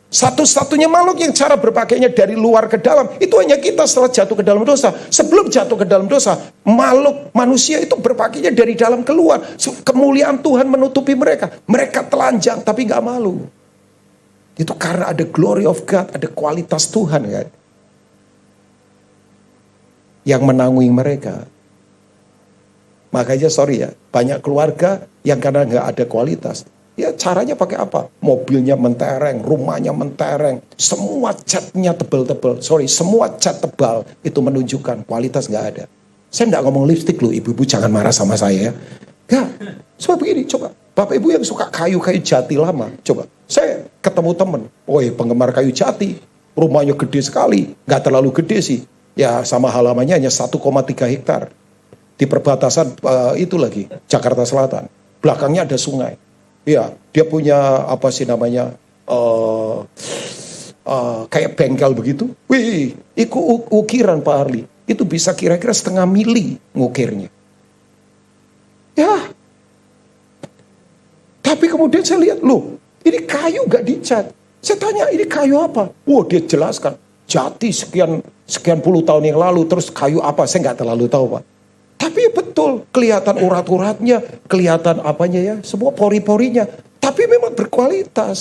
Satu-satunya makhluk yang cara berpakaiannya dari luar ke dalam, itu hanya kita setelah jatuh ke dalam dosa. Sebelum jatuh ke dalam dosa, makhluk manusia itu berpakaiannya dari dalam keluar. Kemuliaan Tuhan menutupi mereka. Mereka telanjang tapi gak malu. Itu karena ada glory of God, ada kualitas Tuhan kan. Yang menanggung mereka. Makanya sorry ya, banyak keluarga yang karena nggak ada kualitas. Ya caranya pakai apa? Mobilnya mentereng, rumahnya mentereng, semua catnya tebal-tebal. Sorry, semua cat tebal itu menunjukkan kualitas nggak ada. Saya nggak ngomong lipstick loh, ibu-ibu jangan marah sama saya ya. Nggak, sebab begini, coba. Bapak ibu yang suka kayu-kayu jati lama, coba. Saya ketemu temen, penggemar kayu jati, rumahnya gede sekali, nggak terlalu gede sih. Ya sama halamannya hanya 1,3 hektar. Di perbatasan itu lagi, Jakarta Selatan. Belakangnya ada sungai. Ya, dia punya apa sih namanya, kayak bengkel begitu. Wih, itu ukiran Pak Arli. Itu bisa kira-kira 0,5 mili ngukirnya. Ya. Tapi kemudian saya lihat, loh, ini kayu gak dicat. Saya tanya, ini kayu apa? Wah, dia jelaskan. Jati sekian puluh tahun yang lalu, terus kayu apa, saya nggak terlalu tahu Pak. Tapi betul, kelihatan urat-uratnya, kelihatan apanya ya, semua pori-porinya. Tapi memang berkualitas.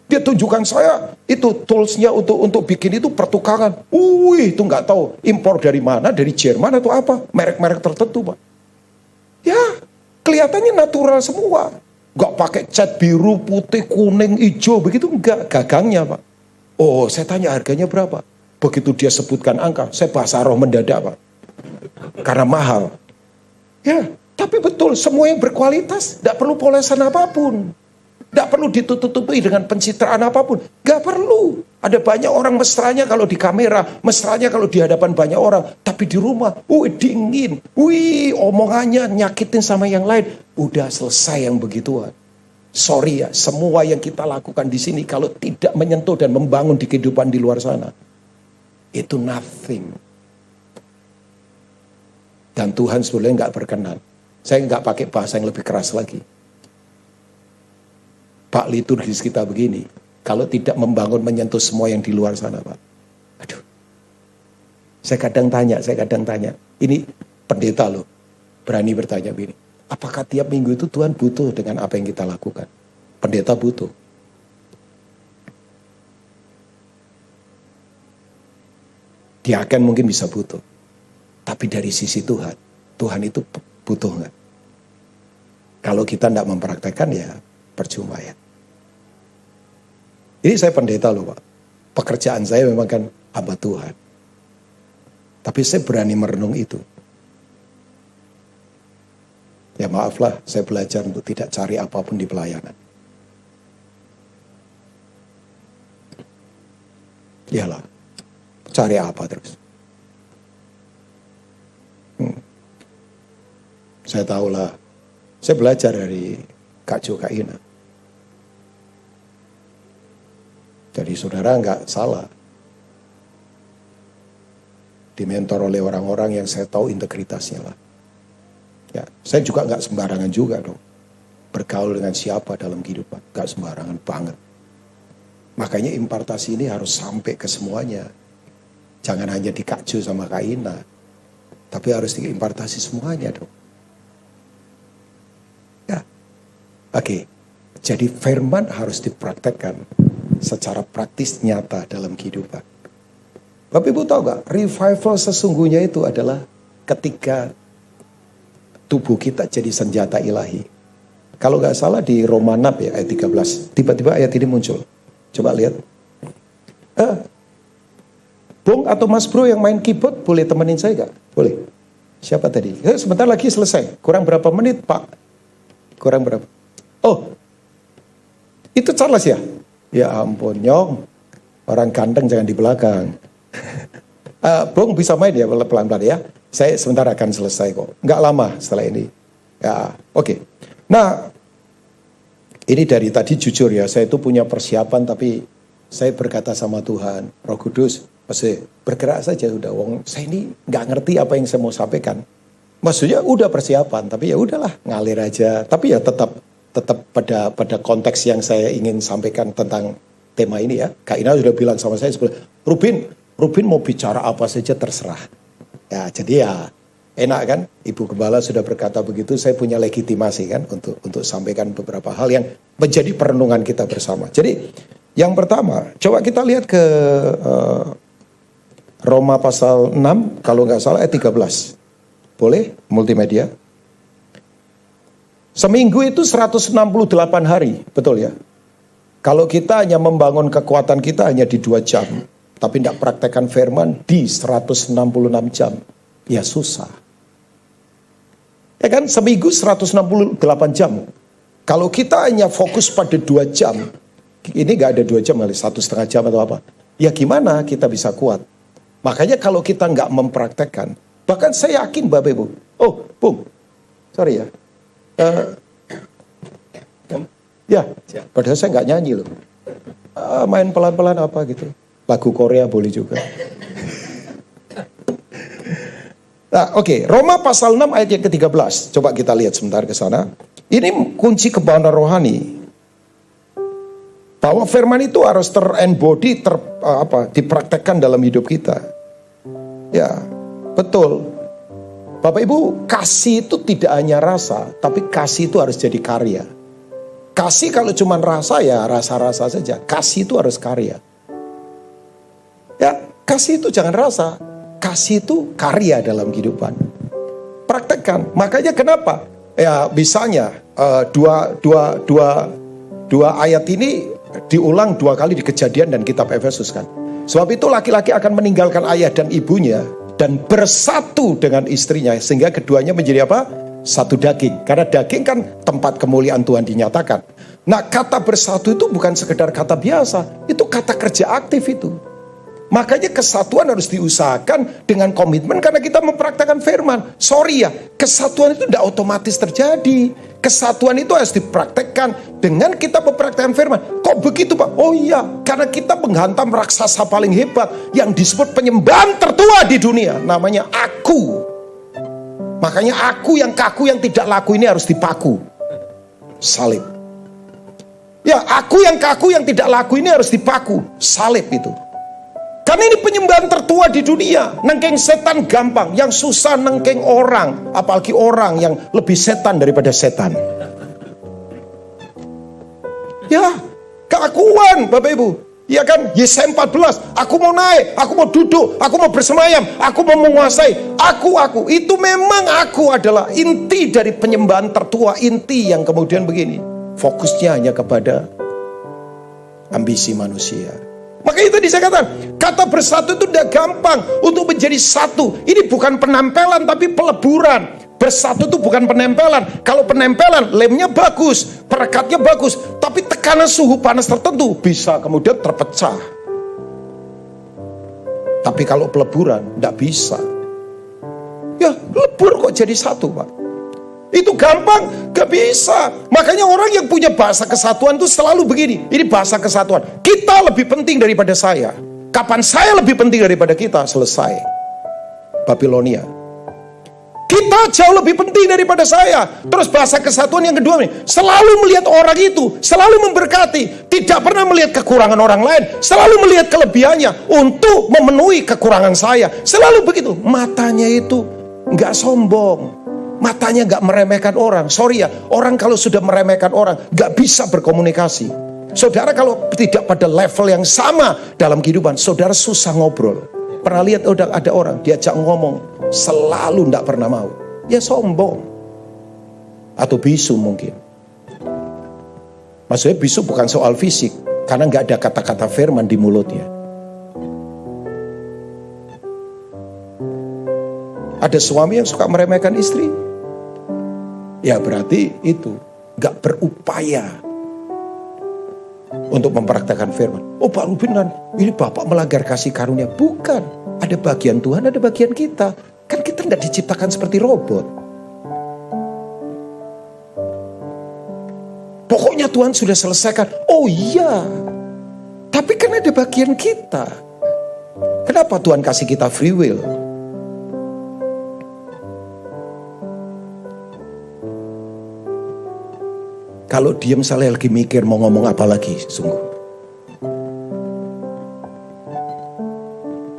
Dia tunjukkan saya, itu toolsnya untuk bikin itu pertukangan. Wih, itu nggak tahu, impor dari mana, dari Jerman atau apa, merek-merek tertentu Pak. Ya, kelihatannya natural semua. Nggak pakai cat biru, putih, kuning, hijau, begitu enggak, gagangnya Pak. Oh, saya tanya harganya berapa? Begitu dia sebutkan angka, saya bahasa roh mendadak Pak. Karena mahal. Ya, tapi betul, semua yang berkualitas, tidak perlu polesan apapun. Tidak perlu ditutup-tutupi dengan pencitraan apapun. Gak perlu. Ada banyak orang mesranya kalau di kamera, mesranya kalau di hadapan banyak orang. Tapi di rumah, dingin. Omongannya nyakitin sama yang lain. Udah selesai yang begituan. Sorry ya, semua yang kita lakukan di sini kalau tidak menyentuh dan membangun di kehidupan di luar sana, itu nothing. Dan Tuhan sebenarnya nggak berkenan. Saya nggak pakai bahasa yang lebih keras lagi. Pak, liturgis kita begini, kalau tidak membangun menyentuh semua yang di luar sana, Pak. Aduh. Saya kadang tanya, ini pendeta loh, berani bertanya begini. Apakah tiap minggu itu Tuhan butuh dengan apa yang kita lakukan? Pendeta butuh. Diaken mungkin bisa butuh. Tapi dari sisi Tuhan, Tuhan itu butuh nggak? Kalau kita tidak mempraktekkan ya percuma ya. Ini saya pendeta loh Pak. Pekerjaan saya memang kan hamba Tuhan. Tapi saya berani merenung itu. Ya maaflah, saya belajar untuk tidak cari apapun di pelayanan. Iyalah, cari apa terus? Saya tahulah, saya belajar dari Kak Jo, Kak Ina. Jadi saudara nggak salah. Dimentor oleh orang-orang yang saya tahu integritasnya lah. Ya, saya juga nggak sembarangan juga dong. Bergaul dengan siapa dalam kehidupan, nggak sembarangan banget. Makanya impartasi ini harus sampai ke semuanya. Jangan hanya di Kak Jo sama Kak Ina, tapi harus diimpartasi semuanya dong. Ya, oke. Jadi firman harus dipraktekkan secara praktis nyata dalam kehidupan. Bapak Ibu tahu gak, revival sesungguhnya itu adalah ketika tubuh kita jadi senjata ilahi. Kalau gak salah di Roma 6 ya ayat 13, tiba-tiba ayat ini muncul. Coba lihat. Bung atau Mas Bro yang main keyboard boleh temenin saya gak? Boleh. Siapa tadi? Sebentar lagi selesai. Kurang berapa menit Pak? Kurang berapa? Oh, itu Charles ya? Ya ampun Nyong, orang ganteng jangan di belakang. Bung bisa main ya pelan-pelan ya. Saya sebentar akan selesai kok. Nggak lama setelah ini. Ya, oke. Nah, ini dari tadi jujur ya, saya itu punya persiapan tapi saya berkata sama Tuhan, Roh Kudus, pasti bergerak saja udah. Wong, saya ini nggak ngerti apa yang saya mau sampaikan. Maksudnya udah persiapan, tapi ya udahlah ngalir aja. Tapi ya tetap pada konteks yang saya ingin sampaikan tentang tema ini ya. Kak Ina sudah bilang sama saya sebelum, Rubin mau bicara apa saja terserah. Ya jadi ya enak kan, Ibu Gembala sudah berkata begitu, saya punya legitimasi kan untuk sampaikan beberapa hal yang menjadi perenungan kita bersama. Jadi yang pertama, coba kita lihat ke Roma pasal 6, kalau nggak salah ayat 13. Boleh multimedia? Seminggu itu 168 hari, betul ya? Kalau kita hanya membangun kekuatan kita hanya di 2 jam, tapi tidak praktekkan firman di 166 jam, ya susah. Ya kan, seminggu 168 jam. Kalau kita hanya fokus pada 2 jam, ini gak ada 2 jam kali, 1,5 jam atau apa. Ya gimana kita bisa kuat? Makanya kalau kita nggak mempraktekkan, bahkan saya yakin Bapak Ibu, oh Bung, sorry ya. Ya, padahal saya nggak nyanyi loh. Main pelan-pelan apa gitu. Lagu Korea boleh juga. Nah, oke. Roma pasal 6 ayat yang ke-13. Coba kita lihat sebentar ke sana. Ini kunci kebangunan rohani. Bahwa firman itu harus terembody, dipraktekkan dalam hidup kita. Ya, betul. Bapak Ibu, kasih itu tidak hanya rasa, tapi kasih itu harus jadi karya. Kasih kalau cuma rasa ya rasa-rasa saja. Kasih itu harus karya. Ya, kasih itu jangan rasa. Kasih itu karya dalam kehidupan. Praktekkan. Makanya kenapa? Ya, misalnya dua ayat ini diulang 2 kali di Kejadian dan kitab Efesus kan. Sebab itu laki-laki akan meninggalkan ayah dan ibunya dan bersatu dengan istrinya sehingga keduanya menjadi apa? Satu daging. Karena daging kan tempat kemuliaan Tuhan dinyatakan. Nah, kata bersatu itu bukan sekedar kata biasa, itu kata kerja aktif itu. Makanya kesatuan harus diusahakan dengan komitmen karena kita mempraktekkan firman. Sorry ya, kesatuan itu tidak otomatis terjadi. Kesatuan itu harus dipraktekkan dengan kita mempraktekkan firman. Kok begitu Pak? Oh iya, karena kita menghantam raksasa paling hebat yang disebut penyembahan tertua di dunia. Namanya aku. Makanya aku yang kaku yang tidak laku ini harus dipaku. Salib. Ya, aku yang kaku yang tidak laku ini harus dipaku. Salib itu. Karena ini penyembahan tertua di dunia. Nengkeng setan gampang. Yang susah nengkeng orang. Apalagi orang yang lebih setan daripada setan. Ya, keakuan Bapak Ibu. Ya kan, Yesaya 14. Aku mau naik, aku mau duduk, aku mau bersemayam, aku mau menguasai. Aku. Itu memang aku adalah inti dari penyembahan tertua. Inti yang kemudian begini. Fokusnya hanya kepada ambisi manusia. Makanya tadi saya katakan, kata bersatu itu tidak gampang untuk menjadi satu. Ini bukan penempelan tapi peleburan. Bersatu itu bukan penempelan. Kalau penempelan, lemnya bagus, perekatnya bagus. Tapi tekanan suhu panas tertentu bisa kemudian terpecah. Tapi kalau peleburan, tidak bisa. Ya, lebur kok jadi satu Pak. Itu gampang, gak bisa. Makanya orang yang punya bahasa kesatuan itu selalu begini. Ini bahasa kesatuan. Kita lebih penting daripada saya. Kapan saya lebih penting daripada kita? Selesai. Babilonia. Kita jauh lebih penting daripada saya. Terus bahasa kesatuan yang kedua nih, selalu melihat orang itu, selalu memberkati, tidak pernah melihat kekurangan orang lain, selalu melihat kelebihannya untuk memenuhi kekurangan saya. Selalu begitu. Matanya itu nggak sombong, matanya nggak meremehkan orang. Sorry ya, orang kalau sudah meremehkan orang nggak bisa berkomunikasi. Saudara kalau tidak pada level yang sama dalam kehidupan, saudara susah ngobrol. Pernah lihat ada orang diajak ngomong selalu tidak pernah mau, ya sombong atau bisu mungkin. Maksudnya bisu bukan soal fisik, karena nggak ada kata-kata firman di mulutnya. Ada suami yang suka meremehkan istri, ya berarti itu nggak berupaya untuk mempraktekkan firman. Oh Pak Ruben kan, ini Bapak melanggar kasih karunia. Bukan, ada bagian Tuhan, ada bagian kita. Kan kita tidak diciptakan seperti robot. Pokoknya Tuhan sudah selesaikan. Oh iya, tapi kan ada bagian kita. Kenapa Tuhan kasih kita free will? Kalau diam saya lagi mikir mau ngomong apa lagi, sungguh.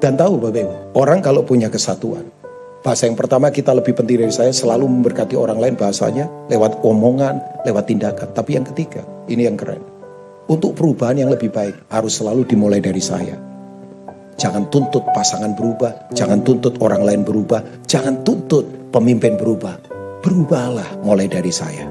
Dan tahu Bapak Ibu, orang kalau punya kesatuan, bahasa yang pertama kita lebih penting dari saya, selalu memberkati orang lain bahasanya, lewat omongan, lewat tindakan. Tapi yang ketiga, ini yang keren. Untuk perubahan yang lebih baik, harus selalu dimulai dari saya. Jangan tuntut pasangan berubah, jangan tuntut orang lain berubah, jangan tuntut pemimpin berubah. Berubahlah mulai dari saya.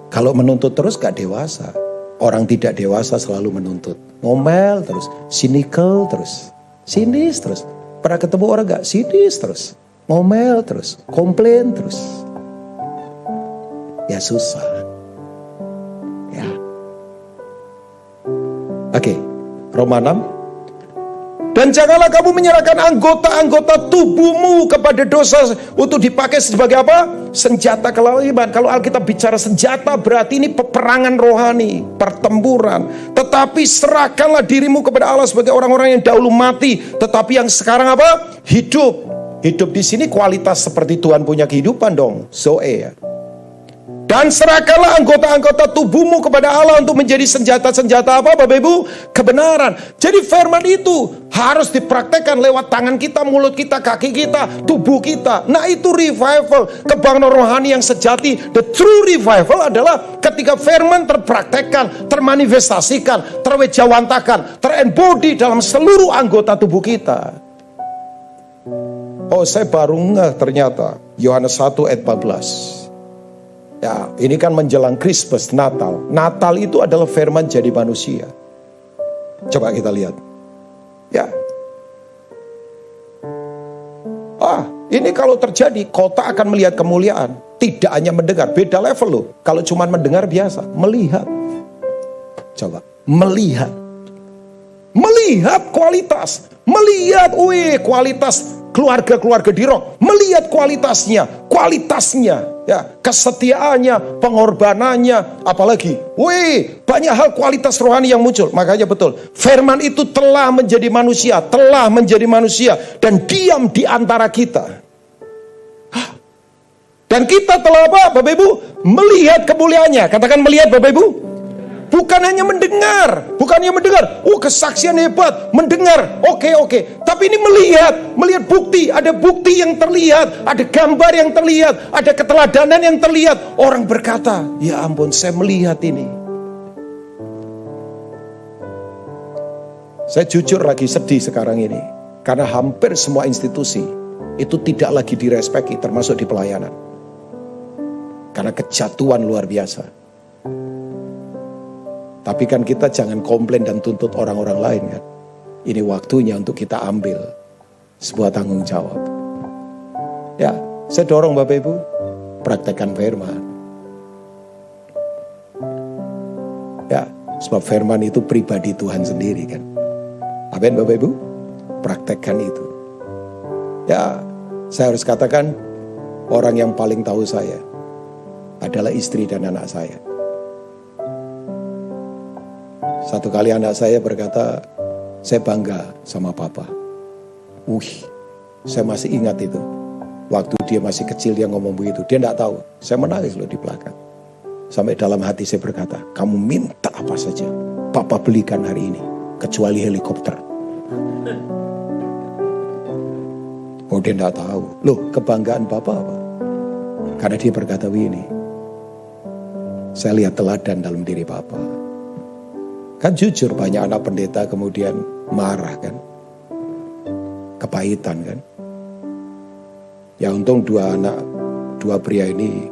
Kalau menuntut terus gak dewasa. Orang tidak dewasa selalu menuntut. Ngomel terus, cynical terus, sinis terus. Pernah ketemu orang gak? Sinis terus, ngomel terus, komplain terus. Ya susah. Ya. Oke, Roma 6. Dan janganlah kamu menyerahkan anggota-anggota tubuhmu kepada dosa untuk dipakai sebagai apa? Senjata kelaliman. Kalau Alkitab bicara senjata berarti ini peperangan rohani, pertempuran. Tetapi serahkanlah dirimu kepada Allah sebagai orang-orang yang dahulu mati, tetapi yang sekarang apa? Hidup. Hidup di sini kualitas seperti Tuhan punya kehidupan dong. Zoe ya. Dan serahkanlah anggota-anggota tubuhmu kepada Allah untuk menjadi senjata-senjata apa Bapak Ibu? Kebenaran. Jadi firman itu harus dipraktekkan lewat tangan kita, mulut kita, kaki kita, tubuh kita. Nah itu revival, kebangkitan rohani yang sejati. The true revival adalah ketika firman terpraktekkan, termanifestasikan, terwejawantakan, terembody dalam seluruh anggota tubuh kita. Oh saya baru ngeh ternyata Yohanes 1 ayat 14. Ya, ini kan menjelang Christmas, Natal. Natal itu adalah firman jadi manusia. Coba kita lihat. Ya. Ini kalau terjadi, kota akan melihat kemuliaan. Tidak hanya mendengar, beda level loh. Kalau cuma mendengar biasa, melihat. Coba, melihat. Melihat kualitas. Melihat, kualitas keluarga-keluarga di roh. Melihat kualitasnya. Ya, kesetiaannya, pengorbanannya, apalagi, banyak hal kualitas rohani yang muncul. Makanya betul, firman itu telah menjadi manusia, dan diam di antara kita. Dan kita telah apa, Bapak Ibu? Melihat kemuliaannya. Katakan melihat, Bapak Ibu. Bukan hanya mendengar, kesaksian hebat, mendengar, oke. Tapi ini melihat bukti, ada bukti yang terlihat, ada gambar yang terlihat, ada keteladanan yang terlihat. Orang berkata, ya ampun saya melihat ini. Saya jujur lagi sedih sekarang ini, karena hampir semua institusi itu tidak lagi direspeki, termasuk di pelayanan. Karena kejatuhan luar biasa. Tapi kan kita jangan komplain dan tuntut orang-orang lain kan. Ini waktunya untuk kita ambil sebuah tanggung jawab. Ya, saya dorong Bapak Ibu, praktekkan firman. Ya, sebab firman itu pribadi Tuhan sendiri kan. Amin Bapak Ibu, praktekkan itu. Ya, saya harus katakan orang yang paling tahu saya adalah istri dan anak saya. Satu kali anak saya berkata, saya bangga sama papa. Saya masih ingat itu. Waktu dia masih kecil dia ngomong begitu. Dia enggak tahu. Saya menangis loh di belakang. Sampai dalam hati saya berkata, kamu minta apa saja, papa belikan hari ini. Kecuali helikopter. Oh, dia enggak tahu. Loh, kebanggaan papa apa? Karena dia berkata begini, saya lihat teladan dalam diri papa. Kan jujur banyak anak pendeta kemudian marah kan. Kepahitan kan. Ya untung dua pria ini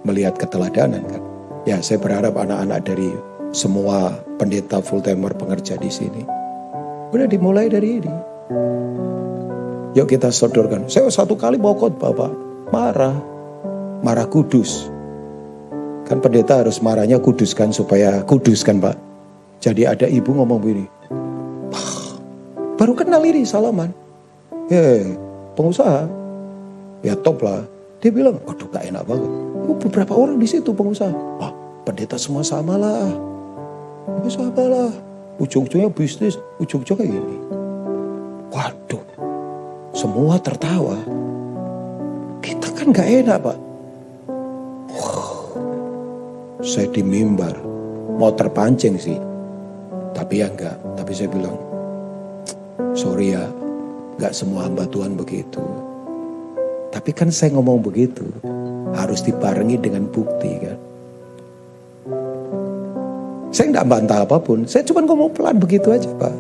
melihat keteladanan kan. Ya saya berharap anak-anak dari semua pendeta full timer pengerja di sini udah dimulai dari ini. Yuk kita sodorkan. Saya satu kali mau khotbah Pak, marah kudus. Kan pendeta harus marahnya kudus kan supaya kudus kan Pak. Jadi ada ibu ngomong begini, baru kenal ini salaman. Pengusaha, ya top lah. Dia bilang, waduh gak enak banget. Beberapa orang di situ pengusaha. Pendeta semua sama lah. Sama lah. Ujung-ujungnya bisnis, ujung-ujungnya ini. Waduh, semua tertawa. Kita kan gak enak Pak. Saya di mimbar, mau terpancing sih. Tapi ya enggak. Tapi saya bilang, sorry ya, gak semua hamba Tuhan begitu. Tapi kan saya ngomong begitu, harus dibarengi dengan bukti kan. Saya enggak bantah apapun, saya cuma ngomong pelan begitu aja Pak.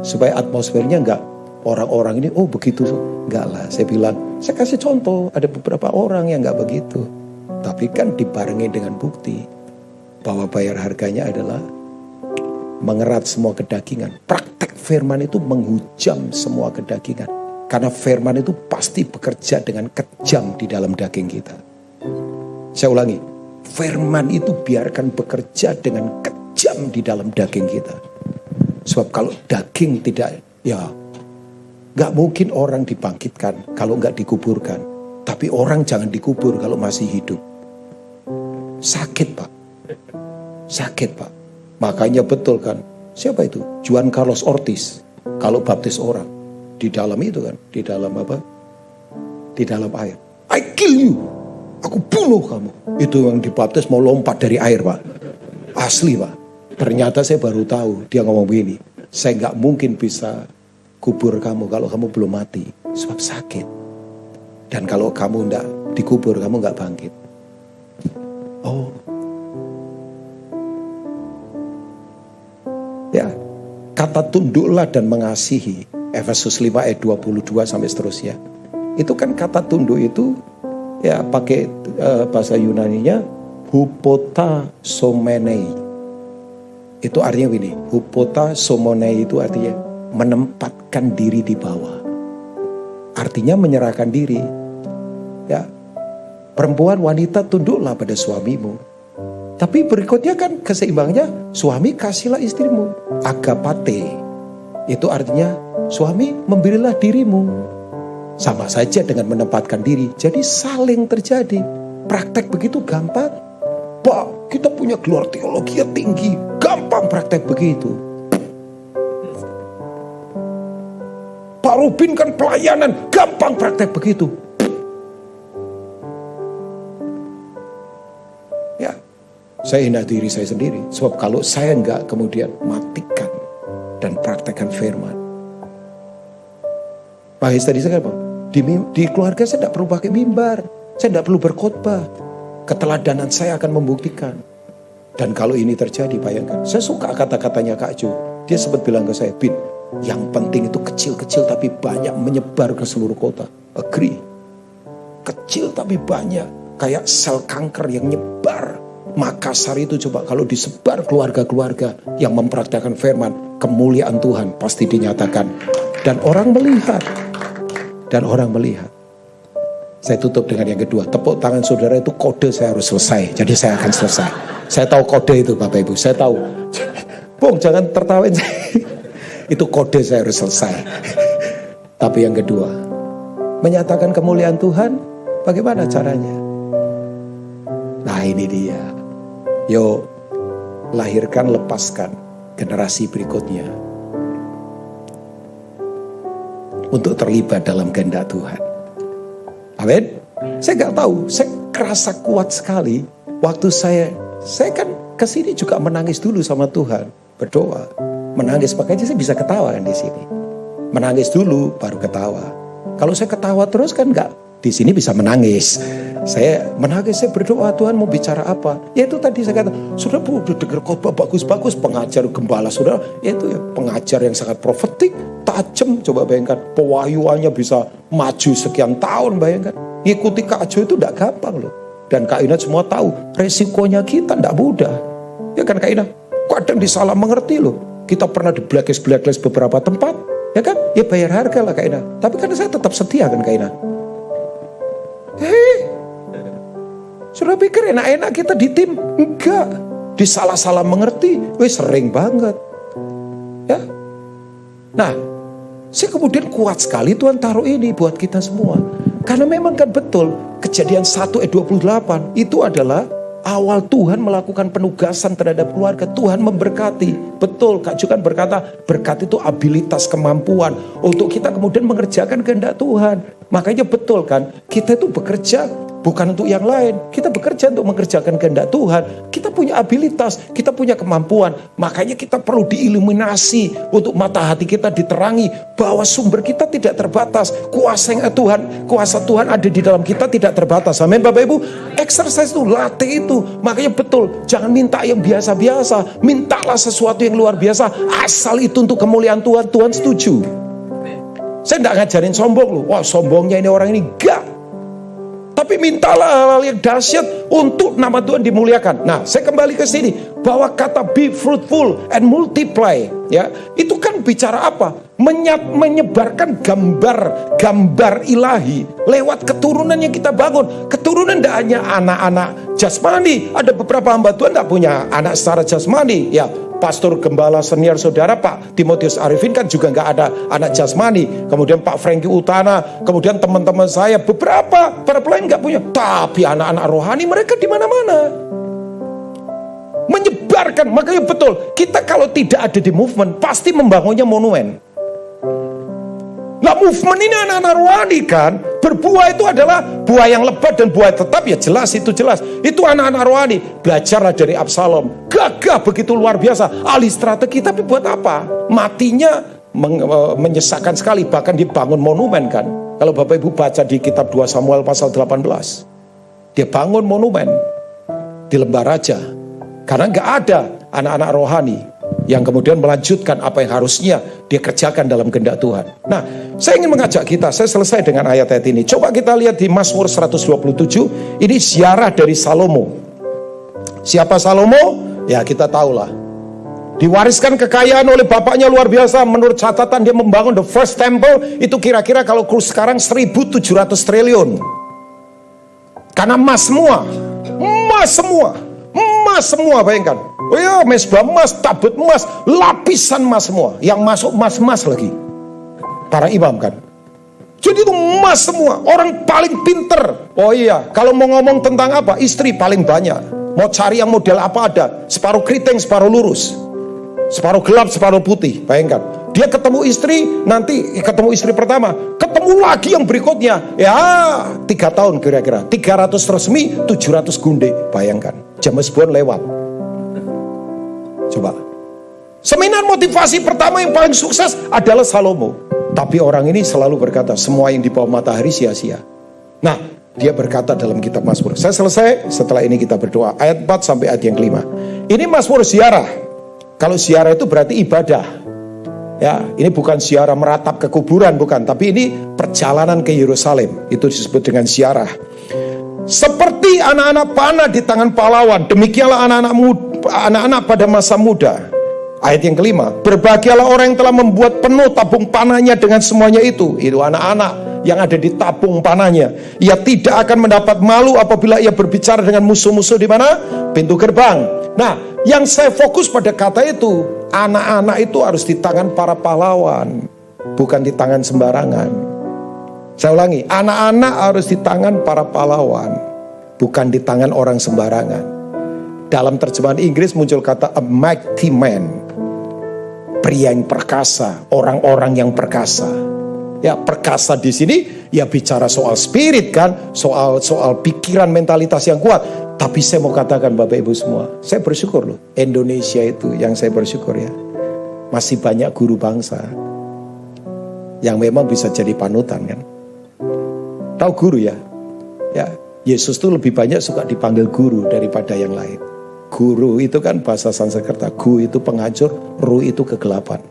Supaya atmosfernya enggak, orang-orang ini, oh begitu. Enggak lah, saya bilang, saya kasih contoh, ada beberapa orang yang enggak begitu. Tapi kan dibarengi dengan bukti, bahwa bayar harganya adalah mengerat semua kedagingan. Praktek firman itu menghujam semua kedagingan. Karena firman itu pasti bekerja dengan kejam di dalam daging kita. Saya ulangi, firman itu biarkan bekerja dengan kejam di dalam daging kita. Sebab kalau daging tidak, ya gak mungkin orang dibangkitkan kalau gak dikuburkan. Tapi orang jangan dikubur kalau masih hidup. Sakit Pak. Sakit Pak. Makanya betul kan, siapa itu? Juan Carlos Ortiz. Kalau baptis orang. Di dalam itu kan, di dalam apa? Di dalam air. I kill you. Aku bunuh kamu. Itu yang dibaptis mau lompat dari air Pak. Asli Pak. Ternyata saya baru tahu dia ngomong begini. Saya gak mungkin bisa kubur kamu kalau kamu belum mati. Sebab sakit. Dan kalau kamu gak dikubur, kamu gak bangkit. Oh. Ya. Kata tunduklah dan mengasihi. Efesus 5 ayat 22 sampai seterusnya. Itu kan kata tunduk itu ya pakai bahasa Yunaninya hupotasomenei. Itu artinya begini, hupotasomenei itu artinya menempatkan diri di bawah. Artinya menyerahkan diri. Ya. Perempuan wanita tunduklah pada suamimu. Tapi berikutnya kan keseimbangannya, suami kasihlah istrimu. Agapate. Itu artinya suami memberilah dirimu. Sama saja dengan menempatkan diri. Jadi saling terjadi. Praktek begitu gampang. Pak, kita punya gelar teologi yang tinggi. Gampang praktek begitu. Pak Rubin kan pelayanan. Gampang praktek begitu. Ya, saya hina diri saya sendiri. Sebab kalau saya enggak kemudian matikan dan praktekkan firman. Pak His tadi saya apa? Di keluarga saya tidak perlu pakai mimbar. Saya tidak perlu berkhotbah. Keteladanan saya akan membuktikan. Dan kalau ini terjadi, bayangkan. Saya suka kata-katanya Kak Jo. Dia sempat bilang ke saya, Bin, yang penting itu kecil-kecil tapi banyak menyebar ke seluruh kota. Agree. Kecil tapi banyak. Kayak sel kanker yang nyebar. Makassar itu coba kalau disebar keluarga-keluarga yang mempraktikkan firman, kemuliaan Tuhan pasti dinyatakan. Dan orang melihat. Dan orang melihat. Saya tutup dengan yang kedua. Tepuk tangan saudara itu kode saya harus selesai. Jadi saya akan selesai. Saya tahu kode itu Bapak Ibu. Saya tahu. Bung jangan tertawain saya. Itu kode saya harus selesai. Tapi yang kedua. Menyatakan kemuliaan Tuhan. Bagaimana caranya? Nah ini dia. Yuk, lahirkan, lepaskan generasi berikutnya untuk terlibat dalam kehendak Tuhan. Amin. Saya nggak tahu, saya kerasa kuat sekali waktu saya kan kesini juga menangis dulu sama Tuhan, berdoa, menangis, makanya saya bisa ketawa kan di sini. Menangis dulu baru ketawa. Kalau saya ketawa terus kan nggak, di sini bisa menangis. Saya menangis, saya berdoa, Tuhan mau bicara apa? Ya itu tadi saya kata, sudah Bu, udah dengar khotbah bagus-bagus, pengajar gembala sudah, ya itu ya pengajar yang sangat profetik, tajam. Coba bayangkan, pewahyuannya bisa maju sekian tahun, bayangkan. Ngikuti Kak Jo itu tidak gampang loh. Dan Kak Ina semua tahu, resikonya kita tidak mudah. Ya kan Kak Ina? Kadang disalah mengerti loh. Kita pernah di blacklist beberapa tempat, ya kan? Ya bayar harga lah Kak Ina. Tapi kan saya tetap setia kan Kak Ina. Sudah pikir enak-enak kita di tim? Enggak. Disalah-salah mengerti, sering banget. Ya. Nah, saya kemudian kuat sekali Tuhan taruh ini buat kita semua. Karena memang kan betul, Kejadian 1 ayat 28 itu adalah awal Tuhan melakukan penugasan terhadap keluarga. Tuhan memberkati. Betul, Kak Jo kan berkata, berkat itu abilitas, kemampuan untuk kita kemudian mengerjakan kehendak Tuhan. Makanya betul kan, kita itu bekerja bukan untuk yang lain. Kita bekerja untuk mengerjakan kehendak Tuhan. Kita punya abilitas, kita punya kemampuan. Makanya kita perlu diiluminasi untuk mata hati kita diterangi bahwa sumber kita tidak terbatas. Kuasa Tuhan ada di dalam kita tidak terbatas. Amin Bapak Ibu. Exercise itu, latih itu. Makanya betul, jangan minta yang biasa-biasa. Mintalah sesuatu yang luar biasa. Asal itu untuk kemuliaan Tuhan, Tuhan setuju. Saya tidak ngajarin sombong loh. Wah sombongnya ini orang ini. Enggak. Tapi mintalah hal-hal yang dahsyat untuk nama Tuhan dimuliakan. Nah, saya kembali ke sini bahwa kata be fruitful and multiply, ya, itu kan bicara apa? Menyebarkan gambar ilahi lewat keturunan yang kita bangun. Keturunan tidak hanya anak-anak jasmani. Ada beberapa hamba Tuhan tidak punya anak secara jasmani, ya. Pastor Gembala senior saudara Pak Timotius Arifin kan juga nggak ada anak jasmani. Kemudian Pak Franky Utana, kemudian teman-teman saya beberapa para pelayan nggak punya. Tapi anak-anak rohani mereka di mana-mana menyebarkan. Makanya betul, kita kalau tidak ada di movement pasti membangunnya monumen. Nah movement ini anak-anak rohani kan, berbuah itu adalah buah yang lebat dan buah tetap, ya jelas itu jelas. Itu anak-anak rohani. Belajarlah dari Absalom, gagah begitu luar biasa, ahli strategi, tapi buat apa? Matinya menyesakkan sekali, bahkan dibangun monumen kan. Kalau Bapak Ibu baca di kitab 2 Samuel pasal 18, dia bangun monumen di lembah raja. Karena gak ada anak-anak rohani yang kemudian melanjutkan apa yang harusnya dia kerjakan dalam kehendak Tuhan. Nah, saya ingin mengajak kita, saya selesai dengan ayat-ayat ini. Coba kita lihat di Mazmur 127, ini ziarah dari Salomo. Siapa Salomo? Ya kita tahulah. Diwariskan kekayaan oleh bapaknya luar biasa. Menurut catatan dia membangun the first temple, itu kira-kira kalau kurs sekarang 1.700 triliun. Karena emas semua, bayangkan. Oh ya, mesbah emas, tabut emas, lapisan emas semua. Yang masuk emas lagi. Para imam kan. Jadi itu emas semua. Orang paling pinter. Oh iya, kalau mau ngomong tentang apa? Istri paling banyak. Mau cari yang model apa ada. Separuh keriting, separuh lurus. Separuh gelap, separuh putih. Bayangkan. Dia ketemu istri, nanti ketemu istri pertama. Ketemu lagi yang berikutnya. Ya, 3 tahun kira-kira. 300 resmi, 700 gunde. Bayangkan. James Bond lewat. Coba. Seminar motivasi pertama yang paling sukses adalah Salomo. Tapi orang ini selalu berkata, semua yang di bawah matahari sia-sia. Nah, dia berkata dalam kitab Mazmur. Saya selesai, setelah ini kita berdoa. Ayat 4 sampai ayat yang kelima. Ini Mazmur ziarah. Kalau ziarah itu berarti ibadah. Ya, ini bukan ziarah meratap ke kuburan, bukan. Tapi ini perjalanan ke Yerusalem. Itu disebut dengan ziarah. Seperti anak-anak panah di tangan pahlawan, demikianlah anak-anak pada masa muda. Ayat yang kelima, berbahagialah orang yang telah membuat penuh tabung panahnya dengan semuanya itu. Itu anak-anak yang ada di tabung panahnya. Ia tidak akan mendapat malu apabila ia berbicara dengan musuh-musuh di mana? Pintu gerbang. Nah, yang saya fokus pada kata itu, anak-anak itu harus di tangan para pahlawan, bukan di tangan sembarangan. Saya ulangi, anak-anak harus di tangan para pahlawan, bukan di tangan orang sembarangan. Dalam terjemahan Inggris muncul kata a mighty man, pria yang perkasa, orang-orang yang perkasa. Ya, perkasa di sini ya bicara soal spirit kan, soal pikiran, mentalitas yang kuat. Tapi saya mau katakan Bapak Ibu semua, saya bersyukur loh, Indonesia itu yang saya bersyukur ya, masih banyak guru bangsa yang memang bisa jadi panutan kan. Tahu guru ya? Ya, Yesus tuh lebih banyak suka dipanggil guru daripada yang lain. Guru itu kan bahasa Sanskerta, gu itu penghancur, ru itu kegelapan.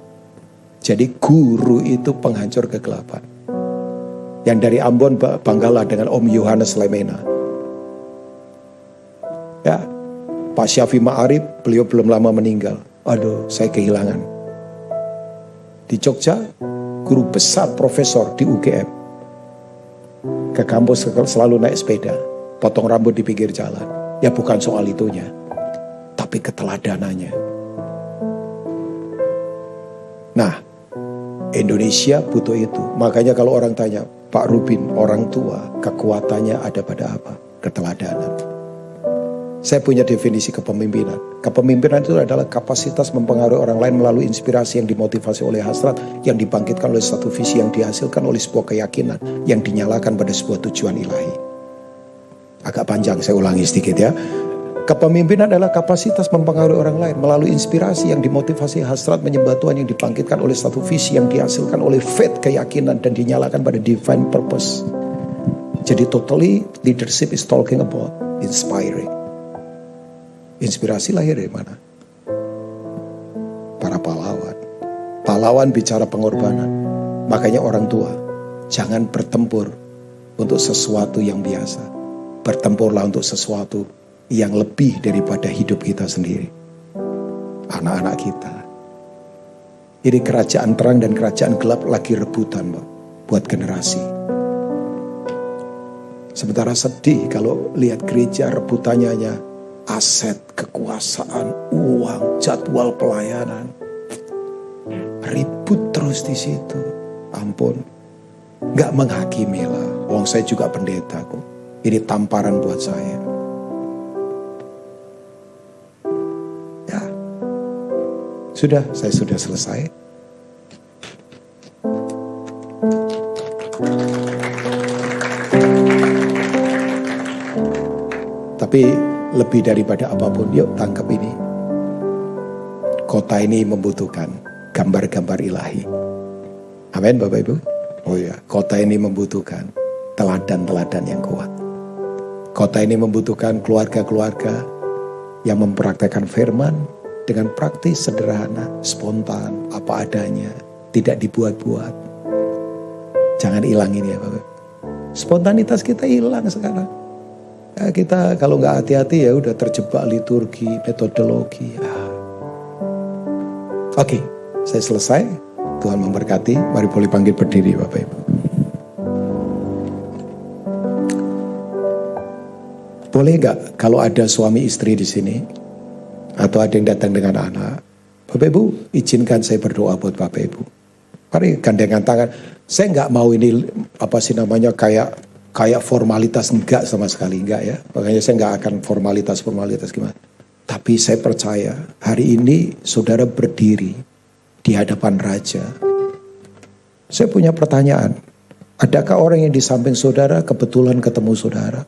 Jadi guru itu penghancur kegelapan. Yang dari Ambon banggalah dengan Om Yohanes Lemena. Ya, Pak Syafi Ma'arif, beliau belum lama meninggal. Aduh, saya kehilangan. Di Jogja, guru besar profesor di UGM. Ke kampus selalu naik sepeda, potong rambut di pinggir jalan. Ya bukan soal itunya, tapi keteladanannya. Nah, Indonesia butuh itu. Makanya kalau orang tanya, Pak Rubin, orang tua, kekuatannya ada pada apa? Keteladanan. Saya punya definisi kepemimpinan. Kepemimpinan itu adalah kapasitas mempengaruhi orang lain melalui inspirasi yang dimotivasi oleh hasrat, yang dibangkitkan oleh satu visi yang dihasilkan oleh sebuah keyakinan, yang dinyalakan pada sebuah tujuan ilahi. Agak panjang, saya ulangi sedikit ya. Kepemimpinan adalah kapasitas mempengaruhi orang lain melalui inspirasi yang dimotivasi hasrat menyembah Tuhan, yang dibangkitkan oleh satu visi yang dihasilkan oleh faith, keyakinan, dan dinyalakan pada divine purpose. Jadi totally leadership is talking about inspiring. Inspirasi lahir dari mana? Para pahlawan. Pahlawan bicara pengorbanan. Makanya orang tua, jangan bertempur untuk sesuatu yang biasa. Bertempurlah untuk sesuatu yang lebih daripada hidup kita sendiri. Anak-anak kita. Ini kerajaan terang dan kerajaan gelap lagi rebutan buat generasi. Sementara sedih kalau lihat gereja rebutannya hanya aset, kekuasaan, uang, jadwal pelayanan. Ribut terus di situ. Ampun. Gak menghakimi lah. Wong saya juga pendeta kok. Ini tamparan buat saya. Ya. Saya sudah selesai. Tapi lebih daripada apapun, yuk tangkap ini. Kota ini membutuhkan gambar-gambar ilahi. Amin Bapak Ibu. Oh ya, kota ini membutuhkan teladan-teladan yang kuat. Kota ini membutuhkan keluarga-keluarga yang mempraktekkan firman dengan praktis, sederhana, spontan, apa adanya, tidak dibuat-buat. Jangan hilangin ya Bapak. Spontanitas kita hilang sekarang. Ya, kita kalau nggak hati-hati ya udah terjebak liturgi, metodologi. Ya. Oke, saya selesai. Tuhan memberkati. Mari boleh panggil berdiri Bapak Ibu. Boleh nggak kalau ada suami istri di sini atau ada yang datang dengan anak, Bapak Ibu izinkan saya berdoa buat Bapak Ibu. Mari gandengan tangan. Saya nggak mau ini kayak formalitas, enggak sama sekali, enggak ya. Makanya saya enggak akan formalitas gimana. Tapi saya percaya hari ini saudara berdiri di hadapan Raja. Saya punya pertanyaan. Adakah orang yang di samping saudara kebetulan ketemu saudara?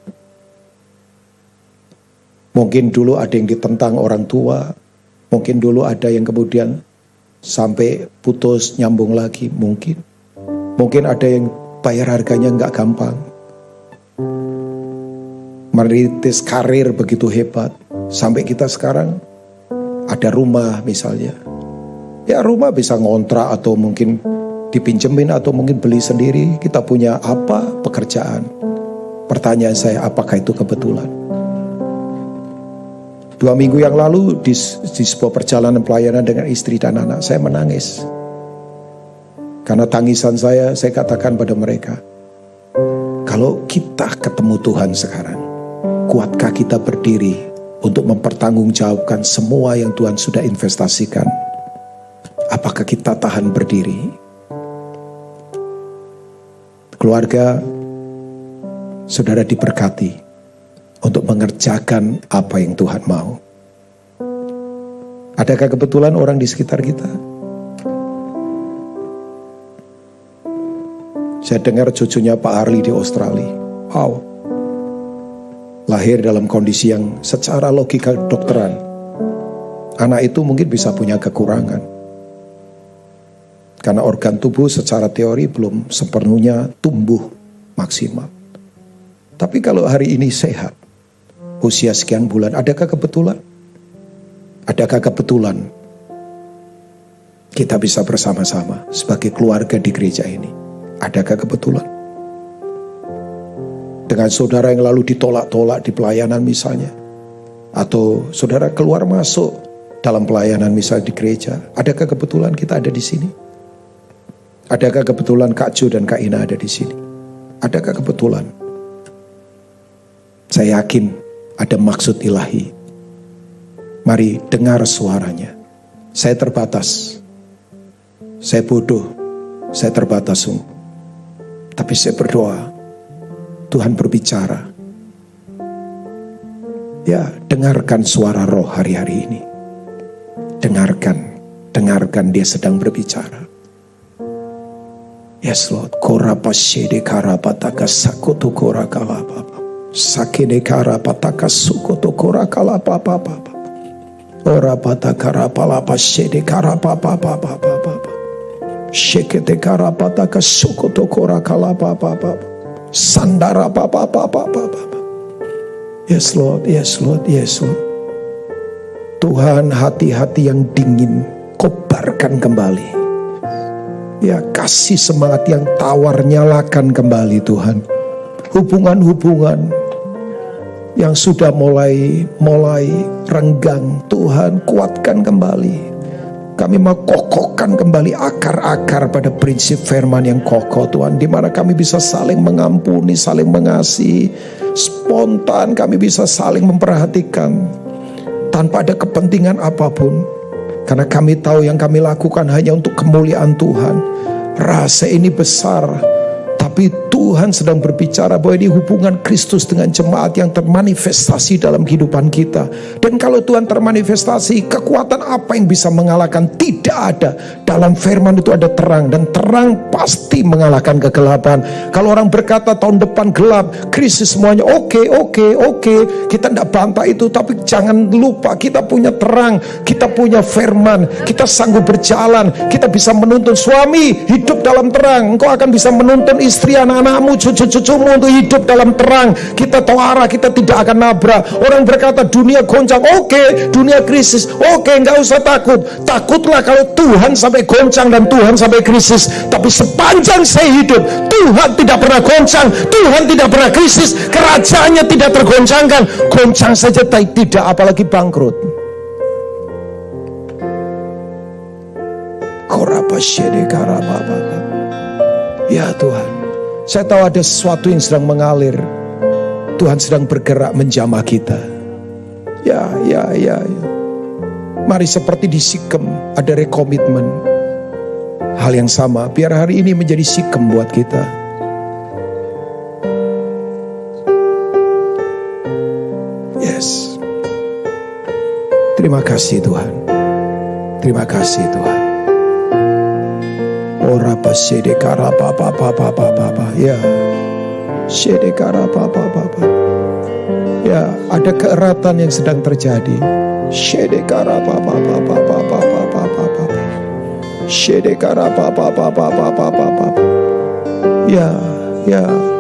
Mungkin dulu ada yang ditentang orang tua. Mungkin dulu ada yang kemudian sampai putus nyambung lagi. Mungkin ada yang bayar harganya enggak gampang. Merintis karir begitu hebat sampai kita sekarang ada rumah misalnya. Ya rumah bisa ngontrak atau mungkin dipinjemin atau mungkin beli sendiri. Kita punya apa? Pekerjaan. Pertanyaan saya, apakah itu kebetulan? 2 minggu yang lalu di sebuah perjalanan pelayanan dengan istri dan anak, saya menangis. Karena tangisan saya katakan pada mereka, kalau kita ketemu Tuhan sekarang, kuatkah kita berdiri untuk mempertanggungjawabkan semua yang Tuhan sudah investasikan? Apakah kita tahan berdiri? Keluarga, saudara diberkati untuk mengerjakan apa yang Tuhan mau. Adakah kebetulan orang di sekitar kita? Saya dengar cucunya Pak Arli di Australia. Wow. Lahir dalam kondisi yang secara logika kedokteran, anak itu mungkin bisa punya kekurangan. Karena organ tubuh secara teori belum sepenuhnya tumbuh maksimal. Tapi kalau hari ini sehat, usia sekian bulan, adakah kebetulan? Adakah kebetulan kita bisa bersama-sama sebagai keluarga di gereja ini? Adakah kebetulan? Dengan saudara yang lalu ditolak-tolak di pelayanan misalnya, atau saudara keluar masuk dalam pelayanan misalnya di gereja, adakah kebetulan kita ada di sini? Adakah kebetulan Kak Jo dan Kak Ina ada di sini? Adakah kebetulan? Saya yakin ada maksud ilahi. Mari dengar suaranya. Saya terbatas. Saya bodoh. Saya terbatas sungguh. Tapi saya berdoa, Tuhan berbicara. Ya, dengarkan suara Roh hari-hari ini. Dengarkan dia sedang berbicara. Yes Lord, korapashede karapataka sakoto korakalapapa. Sakene karapataka sukoto korakalapapa. Orapata karapalapashede karapapapapapa. Shekete karapataka sukoto korakalapapa. Sandara papa. Yes Lord, yes Lord, yes Lord. Tuhan, hati-hati yang dingin kobarkan kembali. Ya, kasih semangat yang tawar, nyalakan kembali Tuhan. Hubungan-hubungan yang sudah mulai renggang, Tuhan kuatkan kembali. Kami mau kokohkan kembali akar-akar pada prinsip firman yang kokoh Tuhan. Di mana kami bisa saling mengampuni, saling mengasihi. Spontan kami bisa saling memperhatikan. Tanpa ada kepentingan apapun. Karena kami tahu yang kami lakukan hanya untuk kemuliaan Tuhan. Rasa ini besar. Tapi Tuhan sedang berbicara bahwa ini hubungan Kristus dengan jemaat yang termanifestasi dalam kehidupan kita. Dan kalau Tuhan termanifestasi, kekuatan apa yang bisa mengalahkan? Tidak ada. Dalam firman itu ada terang. Dan terang pasti mengalahkan kegelapan. Kalau orang berkata tahun depan gelap, krisis semuanya, oke. Kita tidak bantah itu. Tapi jangan lupa kita punya terang. Kita punya firman. Kita sanggup berjalan. Kita bisa menuntun suami hidup dalam terang. Engkau akan bisa menuntun istri, anak-anakmu, cucu-cucumu untuk hidup dalam terang. Kita tahu arah, kita tidak akan nabrak. Orang berkata dunia goncang, oke, dunia krisis, oke, nggak usah takut. Takutlah kalau Tuhan sampai goncang dan Tuhan sampai krisis. Tapi sepanjang saya hidup, Tuhan tidak pernah goncang, Tuhan tidak pernah krisis, kerajaannya tidak tergoncangkan. Goncang saja tidak, apalagi bangkrut. Ya Tuhan, saya tahu ada sesuatu yang sedang mengalir. Tuhan sedang bergerak menjamah kita. Ya. Mari seperti di Sikem ada rekomitmen. Hal yang sama, biar hari ini menjadi Sikem buat kita. Yes. Terima kasih Tuhan. Terima kasih Tuhan. Ora pasede karapa papa. Ya. Shede karapa papa. Ya, ada keeratan yang sedang terjadi. Shede karapa papa. Shede karapa papa. Ya,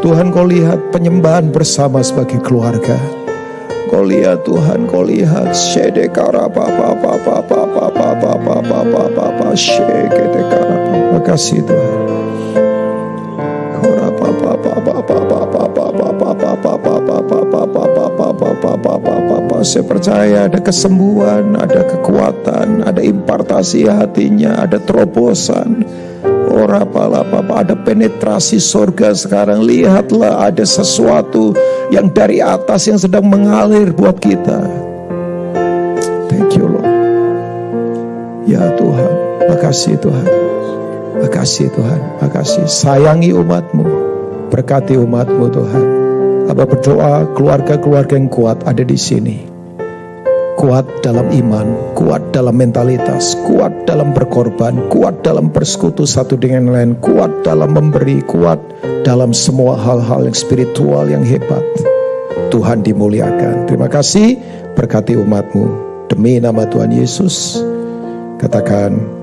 Tuhan, kau lihat penyembahan bersama sebagai keluarga. Kau lihat Tuhan, kau lihat. Shede karapa papa. Shede karapa. Terima kasih Tuhan. Saya percaya ada kesembuhan, ada kekuatan, ada impartasi hatinya, ada terobosan. Ada penetrasi surga sekarang. Lihatlah, ada sesuatu yang dari atas yang sedang mengalir buat kita. Thank you Lord. Ya Tuhan, makasih Tuhan. Makasih Tuhan, makasih. Sayangi umatmu. Berkati umat-Mu Tuhan. Hamba berdoa keluarga-keluarga yang kuat ada di sini. Kuat dalam iman, kuat dalam mentalitas, kuat dalam berkorban, kuat dalam bersekutu satu dengan lain, kuat dalam memberi, kuat dalam semua hal-hal yang spiritual yang hebat. Tuhan dimuliakan. Terima kasih, berkati umat-Mu. Demi nama Tuhan Yesus, katakan